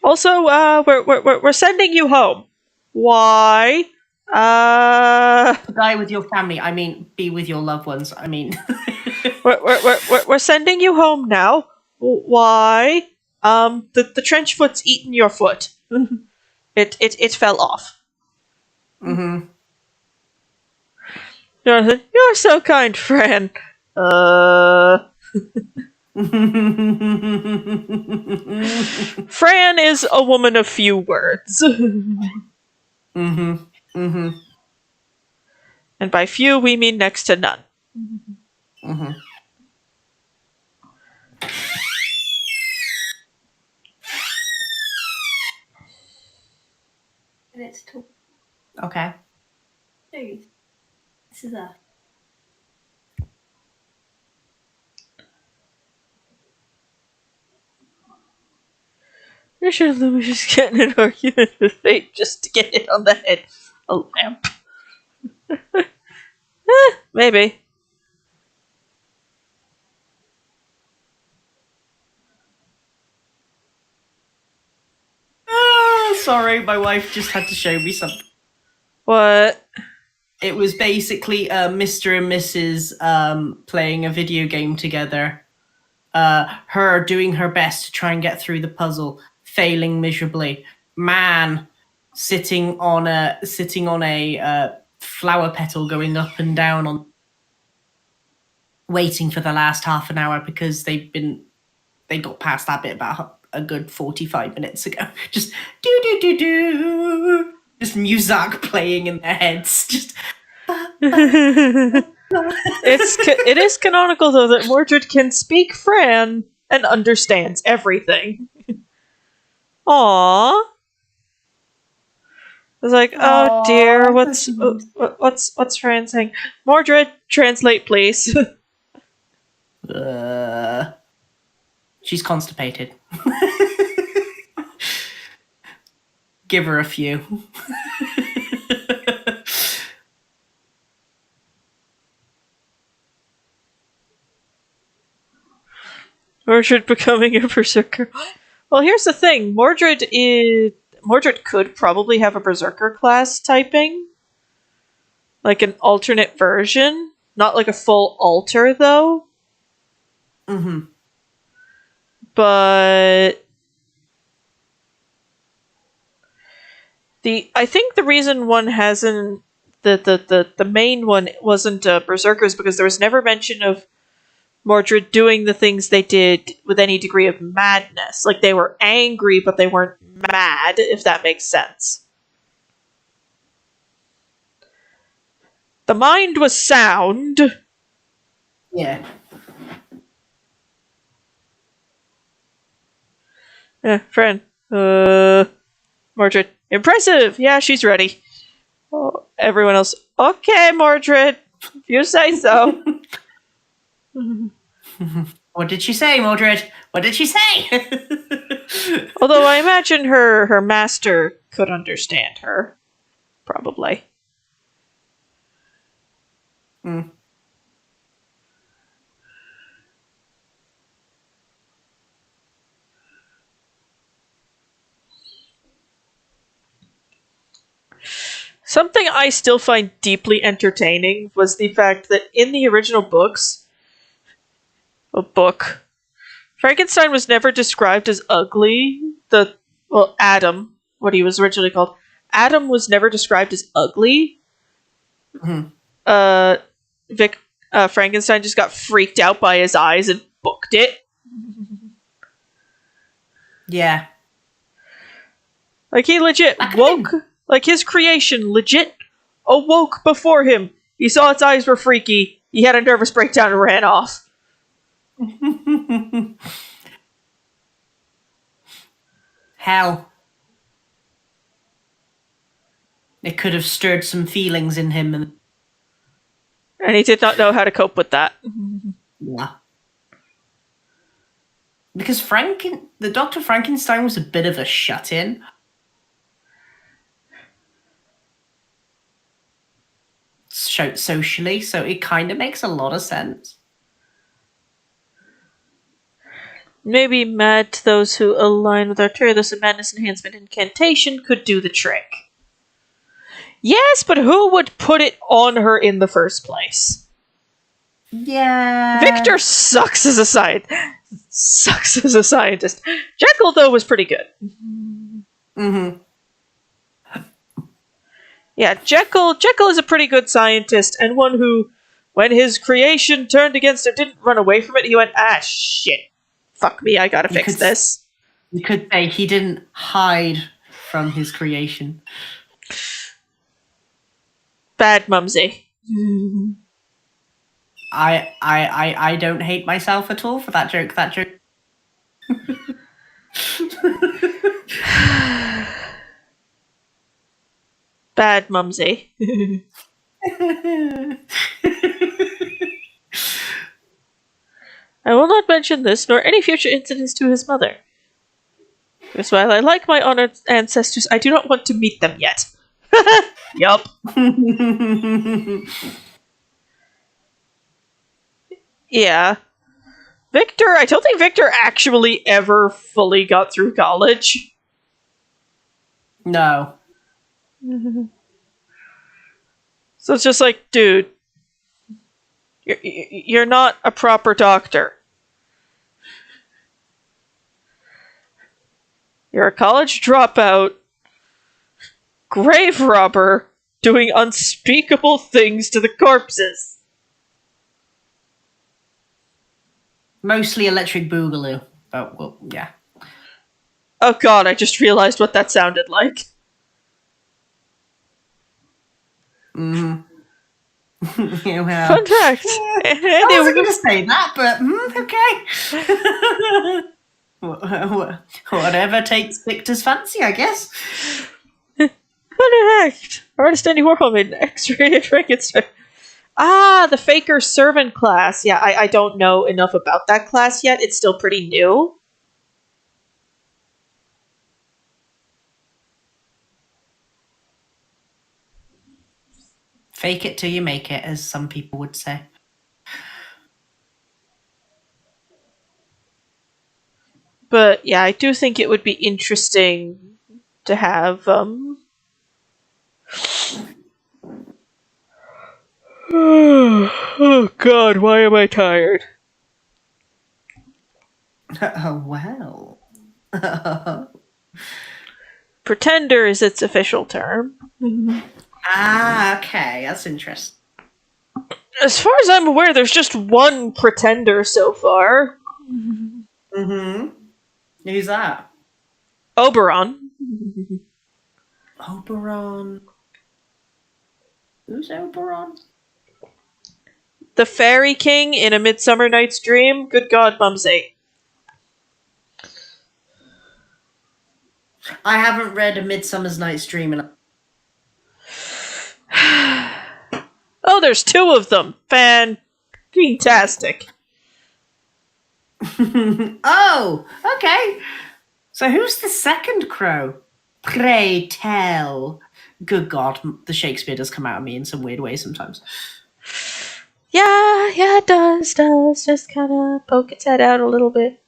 [SPEAKER 2] Also, we're sending you home. Why?
[SPEAKER 1] Die with your family. I mean, be with your loved ones. I mean,
[SPEAKER 2] we're sending you home now. Why? The trench foot's eaten your foot. It fell off.
[SPEAKER 1] mm-hmm.
[SPEAKER 2] Jonathan, you're so kind, Fran. Fran is a woman of few words.
[SPEAKER 1] Mm-hmm. Mm-hmm.
[SPEAKER 2] And by few, we mean next to none.
[SPEAKER 1] Mm-hmm.
[SPEAKER 5] Minutes to
[SPEAKER 1] Okay.
[SPEAKER 5] two. This is a
[SPEAKER 2] You should let me just get in an argument with fate just to get it on the head. A lamp. Maybe.
[SPEAKER 1] Sorry, my wife just had to show me something.
[SPEAKER 2] What?
[SPEAKER 1] It was basically Mr. and Mrs. Playing a video game together. Her doing her best to try and get through the puzzle, failing miserably. Man sitting on a flower petal, going up and down on, waiting for the last half an hour because they got past that bit about a good 45 minutes ago. Just do, just music playing in their heads. Just
[SPEAKER 2] It is canonical though that Mordred can speak Fran and understands everything. Aww. I was like, oh dear, what's Fran saying? Mordred, translate, please.
[SPEAKER 1] She's constipated. Give her a few.
[SPEAKER 2] Mordred becoming a berserker. Well, here's the thing. Mordred could probably have a berserker class typing. Like an alternate version. Not like a full alter, though.
[SPEAKER 1] Mm-hmm.
[SPEAKER 2] But I think the reason one hasn't the main one wasn't berserker is because there was never mention of Mordred doing the things they did with any degree of madness. Like, they were angry, but they weren't mad, if that makes sense. The mind was sound.
[SPEAKER 1] Yeah.
[SPEAKER 2] Friend. Mordred. Impressive! Yeah, she's ready. Oh, everyone else. Okay, Mordred. You say so.
[SPEAKER 1] What did she say, Mordred? What did she say?
[SPEAKER 2] Although I imagine her master could understand her. Probably.
[SPEAKER 1] Mm.
[SPEAKER 2] Something I still find deeply entertaining was the fact that in the original books, a book, Frankenstein was never described as ugly. Adam, what he was originally called, Adam was never described as ugly.
[SPEAKER 1] Mhm.
[SPEAKER 2] Vic Frankenstein just got freaked out by his eyes and booked it.
[SPEAKER 1] Yeah.
[SPEAKER 2] Like he legit
[SPEAKER 1] That could've
[SPEAKER 2] woke, like his creation legit awoke before him. He saw its eyes were freaky. He had a nervous breakdown and ran off.
[SPEAKER 1] Hell. It could have stirred some feelings in him.
[SPEAKER 2] And he did not know how to cope with that.
[SPEAKER 1] Yeah. Because the Dr. Frankenstein was a bit of a shut-in. Socially, so it kind of makes a lot of sense.
[SPEAKER 2] Maybe mad to those who align with Arturius and Madness Enhancement Incantation could do the trick. Yes, but who would put it on her in the first place?
[SPEAKER 1] Yeah.
[SPEAKER 2] Victor sucks as a scientist. Jekyll, though, was pretty good.
[SPEAKER 1] Mm-hmm.
[SPEAKER 2] Yeah, Jekyll is a pretty good scientist, and one who, when his creation turned against him, didn't run away from it. He went, shit. Fuck me, I gotta fix this.
[SPEAKER 1] You could say he didn't hide from his creation.
[SPEAKER 2] Bad mumsy.
[SPEAKER 1] I don't hate myself at all for that joke. That joke.
[SPEAKER 2] Bad mumsy. I will not mention this, nor any future incidents to his mother. Because while I like my honored ancestors, I do not want to meet them yet. Yup. Yeah. Victor, I don't think Victor actually ever fully got through college.
[SPEAKER 1] No.
[SPEAKER 2] So it's just like, dude, you're not a proper doctor. You're a college dropout, grave robber, doing unspeakable things to the corpses.
[SPEAKER 1] Mostly Electric Boogaloo. But, well, yeah.
[SPEAKER 2] Oh god, I just realized what that sounded like.
[SPEAKER 1] Mm-hmm. Yeah, well,
[SPEAKER 2] Fun fact.
[SPEAKER 1] I wasn't going to say that, but okay. Whatever takes Victor's fancy, I guess.
[SPEAKER 2] Fun fact. Artist Andy Warhol made an X-rated Frankenstein. Ah, the Faker Servant class. Yeah, I don't know enough about that class yet. It's still pretty new.
[SPEAKER 1] Fake it till you make it, as some people would say.
[SPEAKER 2] But yeah, I do think it would be interesting to have oh god, why am I tired?
[SPEAKER 1] Oh, well.
[SPEAKER 2] Pretender is its official term.
[SPEAKER 1] Okay, that's interesting.
[SPEAKER 2] As far as I'm aware, there's just one pretender so far.
[SPEAKER 1] Mm-hmm. Who's that?
[SPEAKER 2] Oberon.
[SPEAKER 1] Oberon. Who's Oberon?
[SPEAKER 2] The Fairy King in A Midsummer Night's Dream. Good god, Mumsy.
[SPEAKER 1] I haven't read A Midsummer's Night's Dream in
[SPEAKER 2] Oh, there's two of them. Fantastic.
[SPEAKER 1] Oh, okay. So who's the second crow? Pray tell. Good God, the Shakespeare does come out of me in some weird ways sometimes.
[SPEAKER 2] Yeah, it does. Just kind of poke its head out a little bit.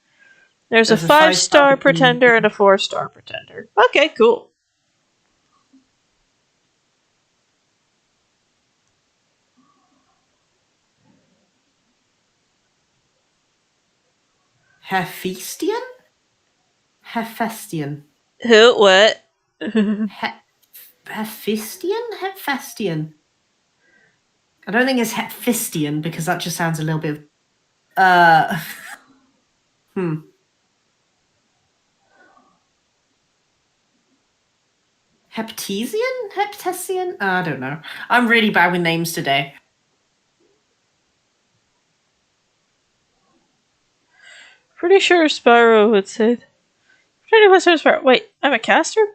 [SPEAKER 2] There's a
[SPEAKER 1] There's a
[SPEAKER 2] 5-star
[SPEAKER 1] 5-star
[SPEAKER 2] pretender and a 4-star pretender. Okay, cool.
[SPEAKER 1] Hephaestion? Hephaestion.
[SPEAKER 2] Who? What?
[SPEAKER 1] Hephaestion? Hephaestion. I don't think it's Hephaestion because that just sounds a little bit. Heptesian? Heptesian? I don't know. I'm really bad with names today.
[SPEAKER 2] Pretty sure Spyro would say. Pretty sure Spyro. Wait, I'm a caster?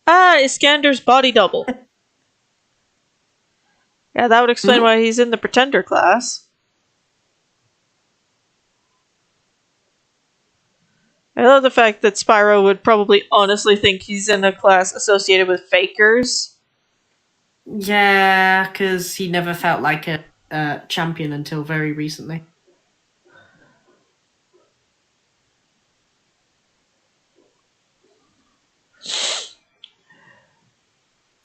[SPEAKER 2] Ah, Iskander's body double. Yeah, that would explain why he's in the Pretender class. I love the fact that Spyro would probably honestly think he's in a class associated with fakers.
[SPEAKER 1] Yeah, because he never felt like a champion until very recently.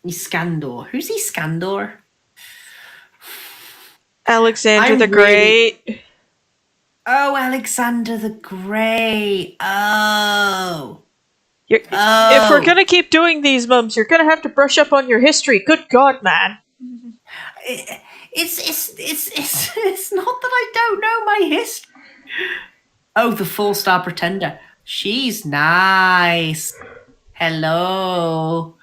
[SPEAKER 1] Iskandar. Who's Iskandar?
[SPEAKER 2] Alexander the Great.
[SPEAKER 1] Oh, Alexander the Great. Oh.
[SPEAKER 2] If we're gonna keep doing these, Mums, you're gonna have to brush up on your history. Good God, man.
[SPEAKER 1] It's not that I don't know my history. Oh, the 4-star pretender. She's nice. Hello.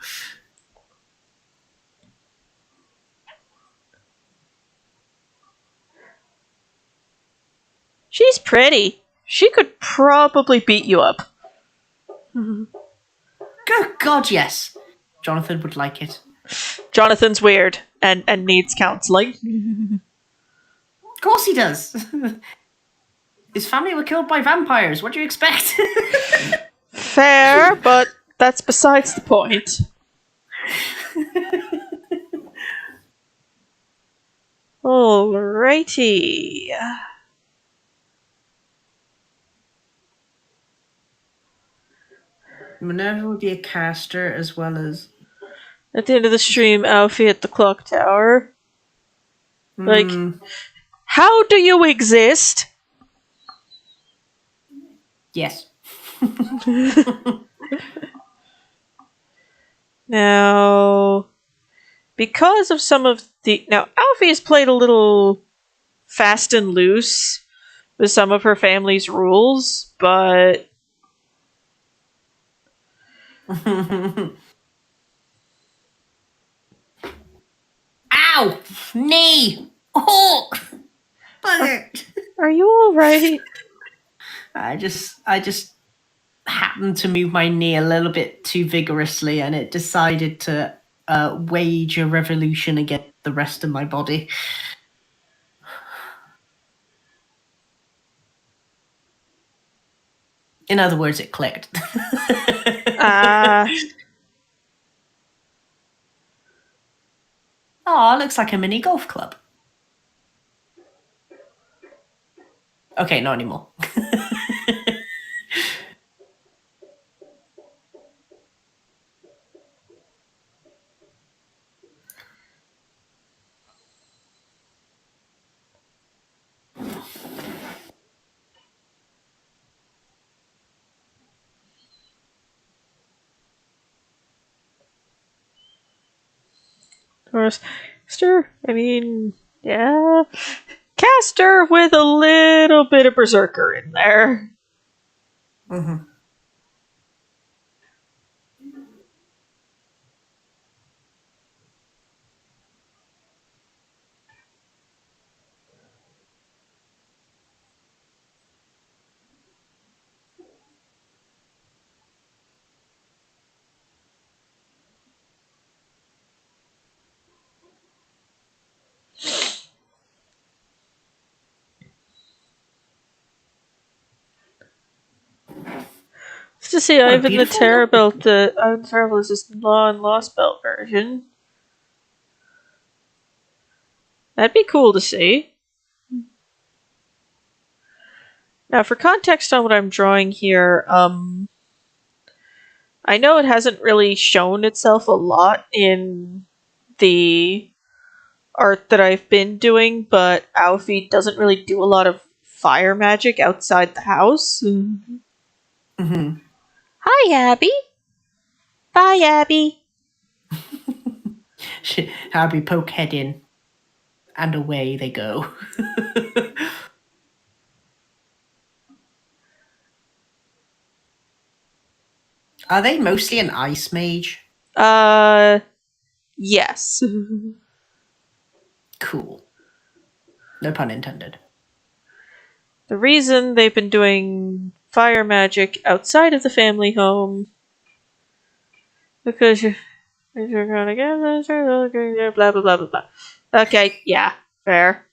[SPEAKER 2] She's pretty. She could probably beat you up.
[SPEAKER 1] Good God, yes. Jonathan would like it.
[SPEAKER 2] Jonathan's weird and needs counseling.
[SPEAKER 1] Of course he does. His family were killed by vampires. What do you expect?
[SPEAKER 2] Fair, but that's besides the point. Alrighty.
[SPEAKER 1] Minerva would be a caster as well as...
[SPEAKER 2] At the end of the stream, Aoife at the clock tower. Like, how do you exist?
[SPEAKER 1] Yes.
[SPEAKER 2] Now, because of some of the... Now, Aoife has played a little fast and loose with some of her family's rules, but...
[SPEAKER 1] Ow! Knee! Oh! Bugger!
[SPEAKER 2] Are you alright?
[SPEAKER 1] I just happened to move my knee a little bit too vigorously and it decided to wage a revolution against the rest of my body. In other words, it clicked. Oh, looks like a mini golf club. Okay, not anymore.
[SPEAKER 2] Caster? I mean, yeah. Caster with a little bit of Berserker in there.
[SPEAKER 1] Mm-hmm.
[SPEAKER 2] Just to see Ivan the
[SPEAKER 1] beautiful
[SPEAKER 2] Terror Belt, Ivan the Terrible is this Law and Lost Belt version. That'd be cool to see. Now, for context on what I'm drawing here, I know it hasn't really shown itself a lot in the art that I've been doing, but Aoife doesn't really do a lot of fire magic outside the house.
[SPEAKER 1] Mm-hmm.
[SPEAKER 2] Hi, Abby. Bye, Abby.
[SPEAKER 1] Abby poke head in, and away they go. Are they mostly an ice mage?
[SPEAKER 2] Yes.
[SPEAKER 1] Cool. No pun intended.
[SPEAKER 2] The reason they've been doing fire magic outside of the family home because you're gonna get this, blah blah blah blah blah. Okay, yeah, fair.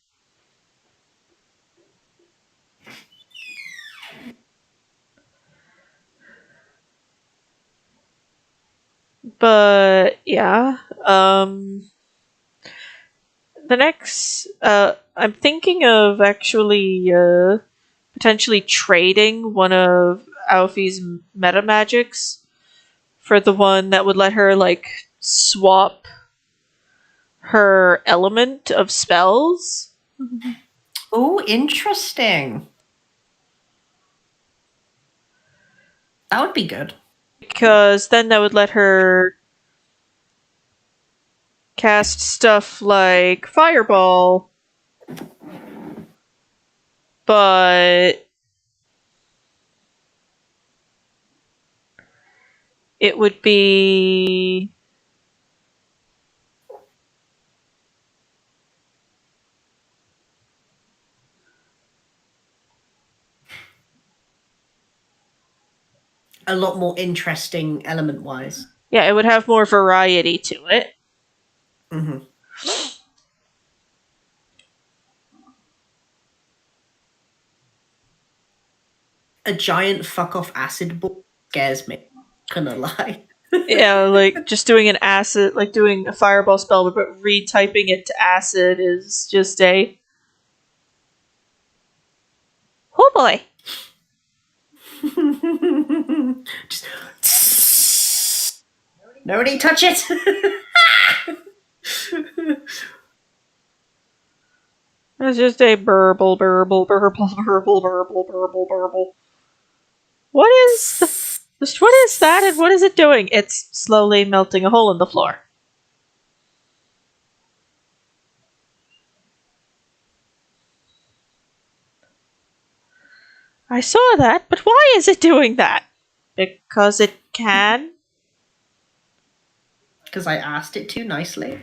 [SPEAKER 2] But yeah, the next, I'm thinking of actually potentially trading one of Aoife's meta magics for the one that would let her like swap her element of spells.
[SPEAKER 1] Oh, interesting. That would be good.
[SPEAKER 2] Because then that would let her cast stuff like Fireball, but it would be
[SPEAKER 1] A lot more interesting element wise.
[SPEAKER 2] yeah, it would have more variety to it.
[SPEAKER 1] Mm-hmm. A giant fuck off acid ball scares me. Gonna lie.
[SPEAKER 2] Yeah, like just doing an acid, like doing a Fireball spell, but retyping it to acid is just a. Oh boy!
[SPEAKER 1] Just nobody touch it.
[SPEAKER 2] It's just a burble, burble, burble, burble, burble, burble, burble. What is just what is that and what is it doing? It's slowly melting a hole in the floor. I saw that, but why is it doing that? Because it can?
[SPEAKER 1] Because I asked it too nicely.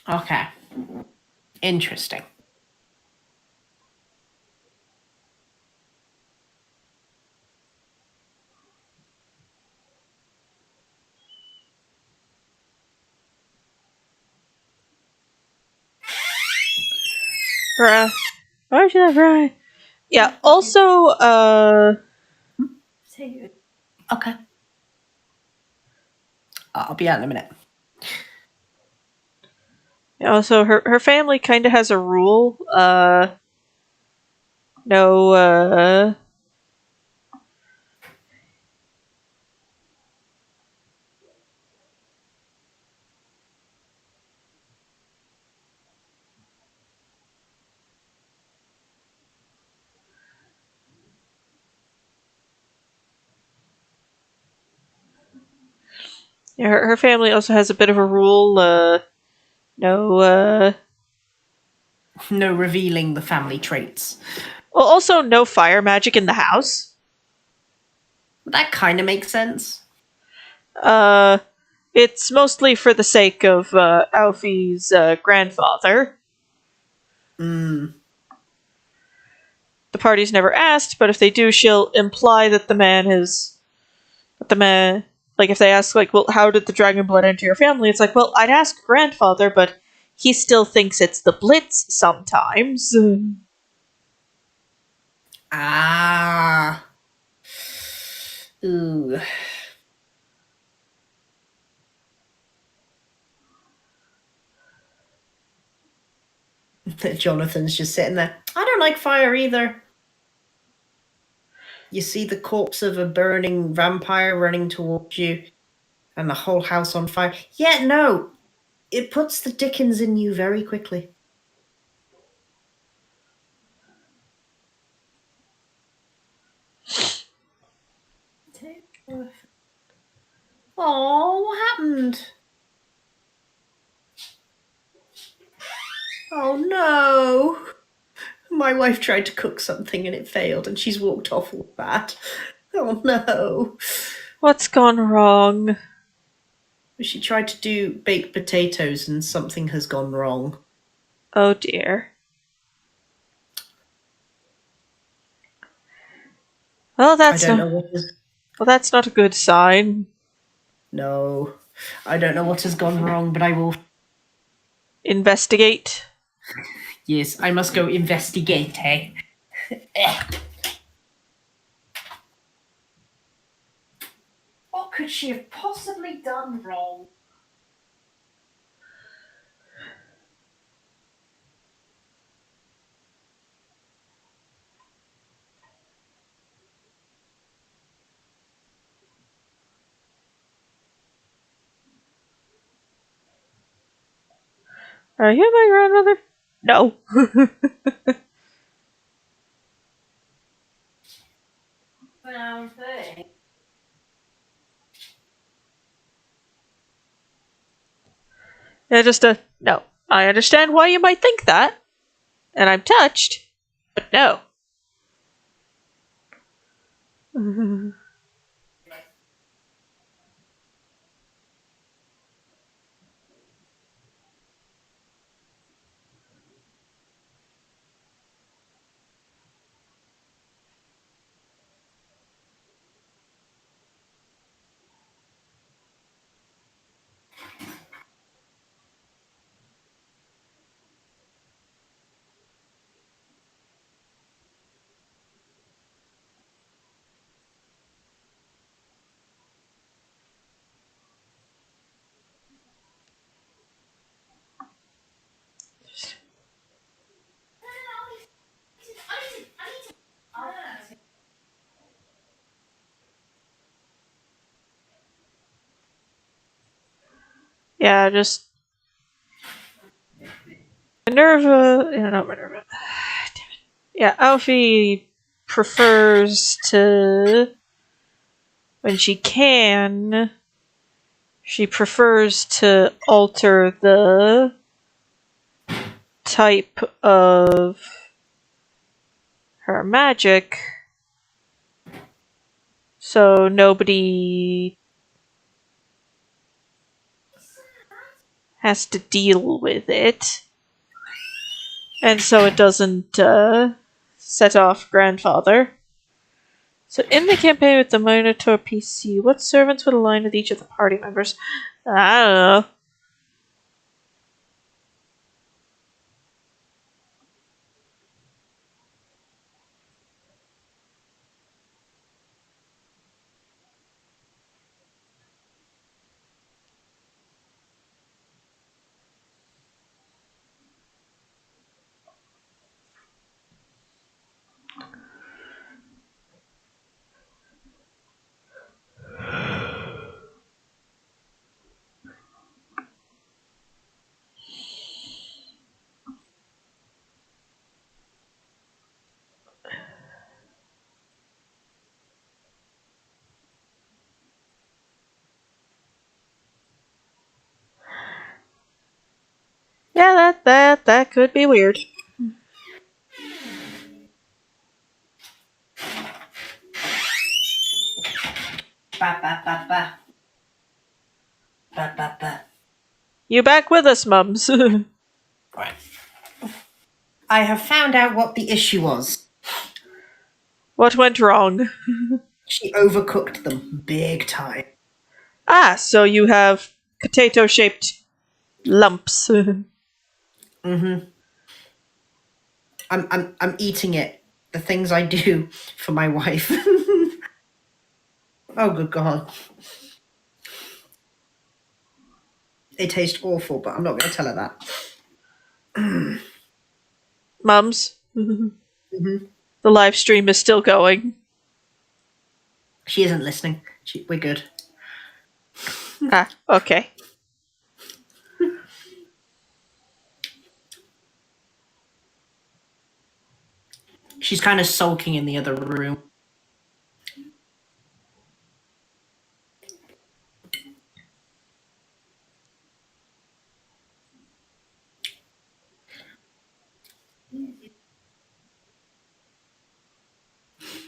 [SPEAKER 1] Okay. Interesting.
[SPEAKER 2] Bruh. Why should I cry? Yeah, also,
[SPEAKER 5] Say
[SPEAKER 1] Okay. I'll be out in a minute.
[SPEAKER 2] her family kind of has a rule. No, yeah, her family also has a bit of a rule. No,
[SPEAKER 1] No revealing the family traits.
[SPEAKER 2] well, also no fire magic in the house.
[SPEAKER 1] That kind of makes sense.
[SPEAKER 2] Uh, it's mostly for the sake of Alfie's grandfather.
[SPEAKER 1] Mm.
[SPEAKER 2] The party's never asked, but if they do, she'll imply that the man has. That the man. Like, if they ask, like, well, how did the dragon blood enter your family? It's like, well, I'd ask grandfather, but he still thinks it's the Blitz sometimes.
[SPEAKER 1] Ah. Ooh. Jonathan's just sitting there. I don't like fire either. You see the corpse of a burning vampire running towards you, and the whole house on fire. Yeah, no. It puts the dickens in you very quickly. Oh, what happened? Oh no. My wife tried to cook something and it failed, and she's walked off with that. Oh no.
[SPEAKER 2] What's gone wrong?
[SPEAKER 1] She tried to do baked potatoes and something has gone wrong.
[SPEAKER 2] Oh dear. Well,
[SPEAKER 1] I don't know what is.
[SPEAKER 2] that's not a good sign.
[SPEAKER 1] No. I don't know what has gone wrong, but I will.
[SPEAKER 2] Investigate.
[SPEAKER 1] Yes, I must go investigate, eh? What could she have possibly done wrong?
[SPEAKER 2] Are you my grandmother? No. Yeah, just a no. I understand why you might think that, and I'm touched, but no. Yeah, just Minerva. Yeah, not Minerva. Damn it. Yeah, Aoife prefers to, when she can, she prefers to alter the type of her magic so nobody has to deal with it. And so it doesn't set off grandfather. So in the campaign with the Minotaur PC, what servants would align with each of the party members? I don't know. Yeah, that could be weird.
[SPEAKER 1] Ba ba ba ba. Ba ba ba.
[SPEAKER 2] You back with us, Mums?
[SPEAKER 1] Right. I have found out what the issue was.
[SPEAKER 2] What went wrong?
[SPEAKER 1] She overcooked them big time.
[SPEAKER 2] Ah, so you have potato-shaped lumps.
[SPEAKER 1] Mm-hmm. I'm eating it. The things I do for my wife. Oh good god. They taste awful, but I'm not going to tell her that.
[SPEAKER 2] Mums,
[SPEAKER 1] Mhm.
[SPEAKER 2] the live stream is still going.
[SPEAKER 1] She isn't listening. We're good.
[SPEAKER 2] Ah, okay.
[SPEAKER 1] She's kind of sulking in the other room.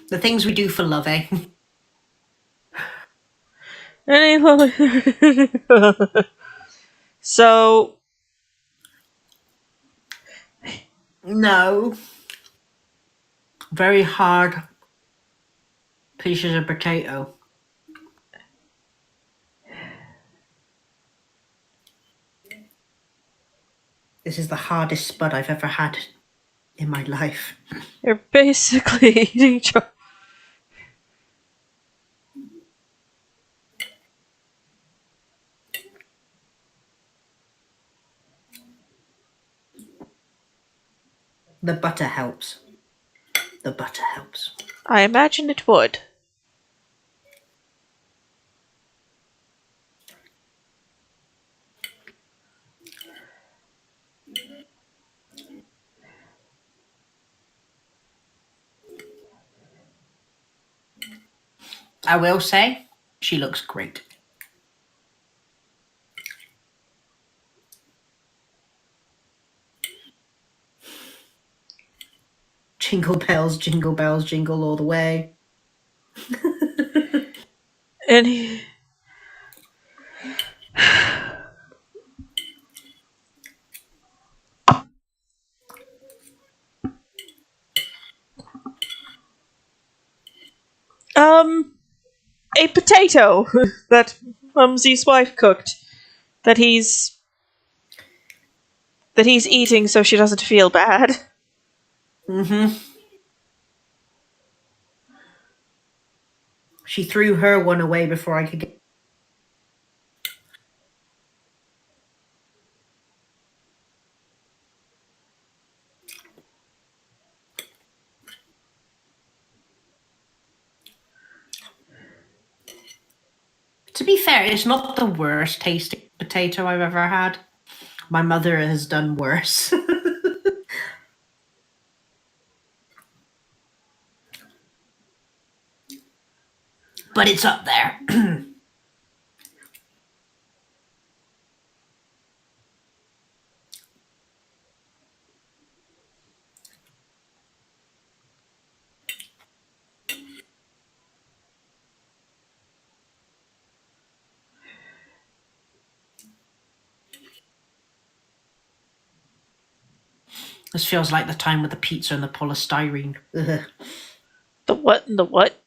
[SPEAKER 1] The things we do for love, eh?
[SPEAKER 2] So,
[SPEAKER 1] No. Very hard pieces of potato. This is the hardest spud I've ever had in my life.
[SPEAKER 2] you're basically eating
[SPEAKER 1] The butter helps. The butter helps.
[SPEAKER 2] I imagine it would.
[SPEAKER 1] I will say, she looks great. Jingle bells, jingle all the way.
[SPEAKER 2] And he... a potato that Mumsy's wife cooked that he's eating so she doesn't feel bad.
[SPEAKER 1] Mm-hmm. She threw her one away before I could get... To be fair, it's not the worst tasting potato I've ever had. My mother has done worse. But it's up there. This feels like the time with the pizza and the polystyrene. Ugh.
[SPEAKER 2] The what and the what?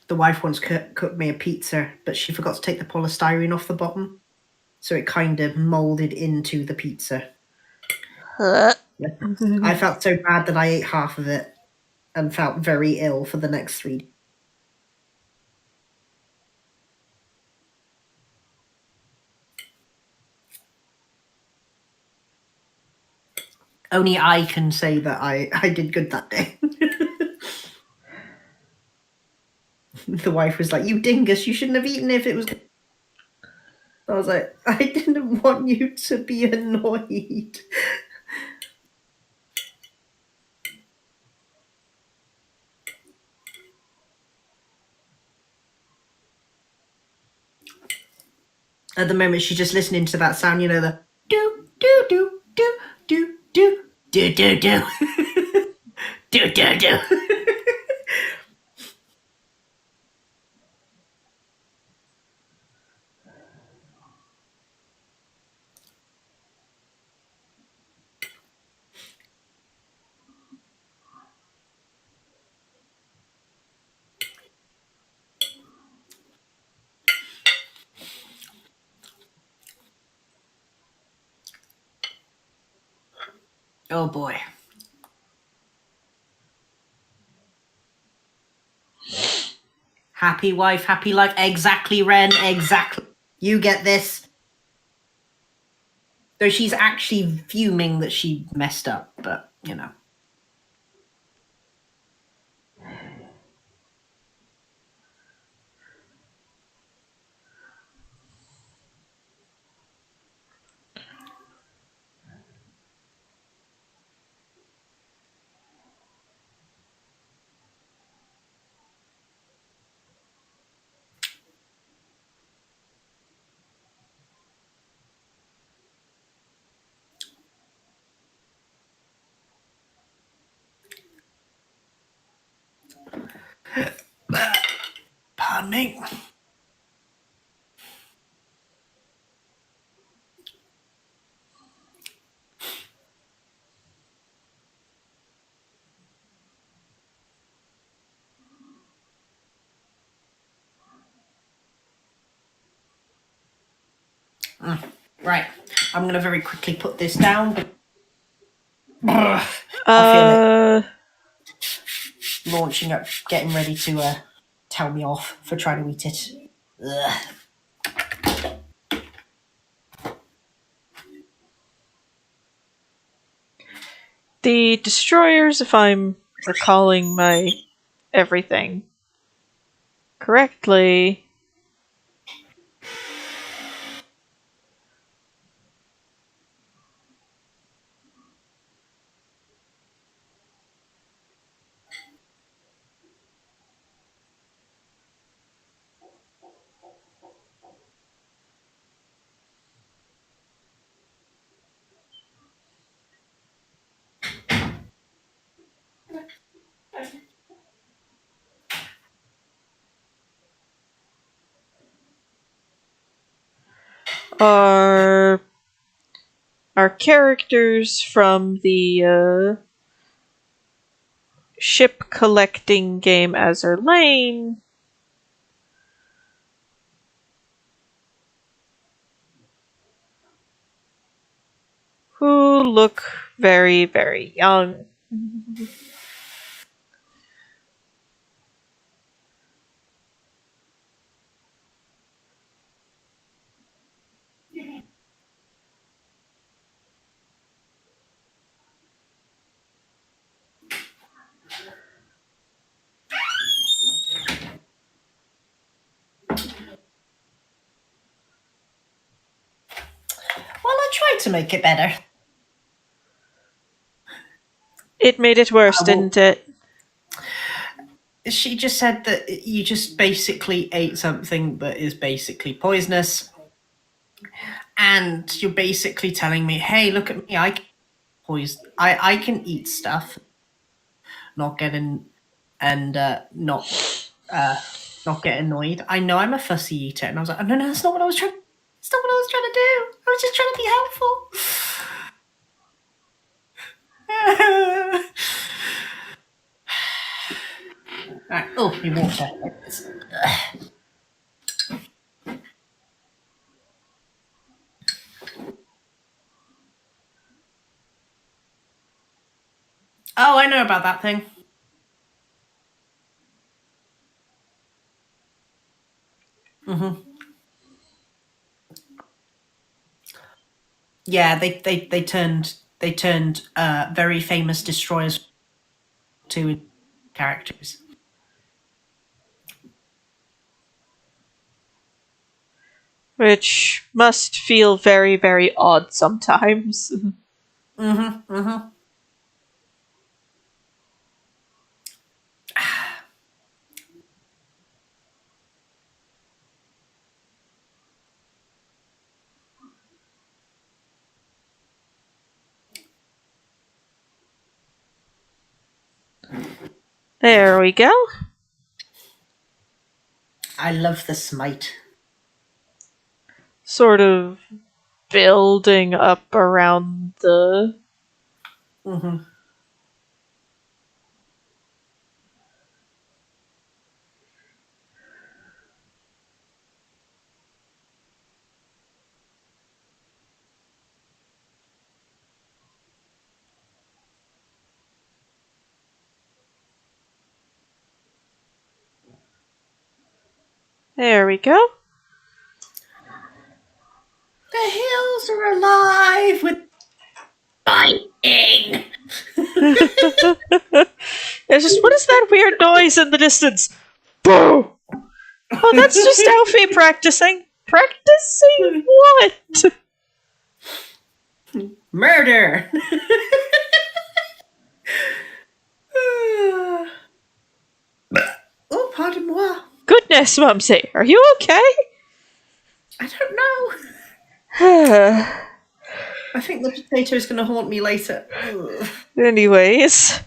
[SPEAKER 1] The wife once cooked me a pizza, but she forgot to take the polystyrene off the bottom. So it kind of molded into the pizza. I felt so bad that I ate half of it and felt very ill for the next 3 days. Only I can say that I did good that day. The wife was like, "You dingus, you shouldn't have eaten if it was..." I was like, "I didn't want you to be annoyed." At the moment, she's just listening to that sound, you know, the do, do, do, do, do, do, do, do, do. Do, do, do. Oh boy. Happy wife, happy life. Exactly, Ren. Exactly. You get this. Though she's actually fuming that she messed up, but you know. Pardon me. Right. I'm going to very quickly put this down. I feel it launching up, getting ready to tell me off for trying to eat it. Ugh.
[SPEAKER 2] The destroyers, if I'm recalling my everything correctly, are our characters from the ship collecting game Azur Lane, who look very, very young.
[SPEAKER 1] Well, I tried to make it better.
[SPEAKER 2] It made it worse,
[SPEAKER 1] I will-
[SPEAKER 2] didn't it?
[SPEAKER 1] She just said that you just basically ate something that is basically poisonous, and you're basically telling me, "Hey, look at me! I can eat stuff, not get in, and not get annoyed. I know I'm a fussy eater." And I was like, "Oh, no, no, that's not what I was trying. That's not what I was trying to do. I was just trying to be helpful." Right. Oh, me water. Oh, I know about that thing. Yeah, they turned very famous destroyers to characters.
[SPEAKER 2] Which must feel very, very odd sometimes.
[SPEAKER 1] Mm-hmm. Mm-hmm.
[SPEAKER 2] There we go.
[SPEAKER 1] I love the smite.
[SPEAKER 2] Sort of building up around the.
[SPEAKER 1] Mm-hmm.
[SPEAKER 2] There we go.
[SPEAKER 1] The hills are alive. alive with fighting.
[SPEAKER 2] It's just, what is that weird noise in the distance? Boo! Oh, that's just Aoife practicing. Practicing what?
[SPEAKER 1] Murder. Oh, pardon moi.
[SPEAKER 2] Goodness, Mumsy, are you okay?
[SPEAKER 1] I don't know. I think the potato is going to haunt me later. Ugh.
[SPEAKER 2] Anyways,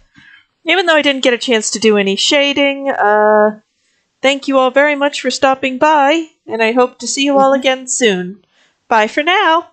[SPEAKER 2] even though I didn't get a chance to do any shading, thank you all very much for stopping by, and I hope to see you all again soon. Bye for now.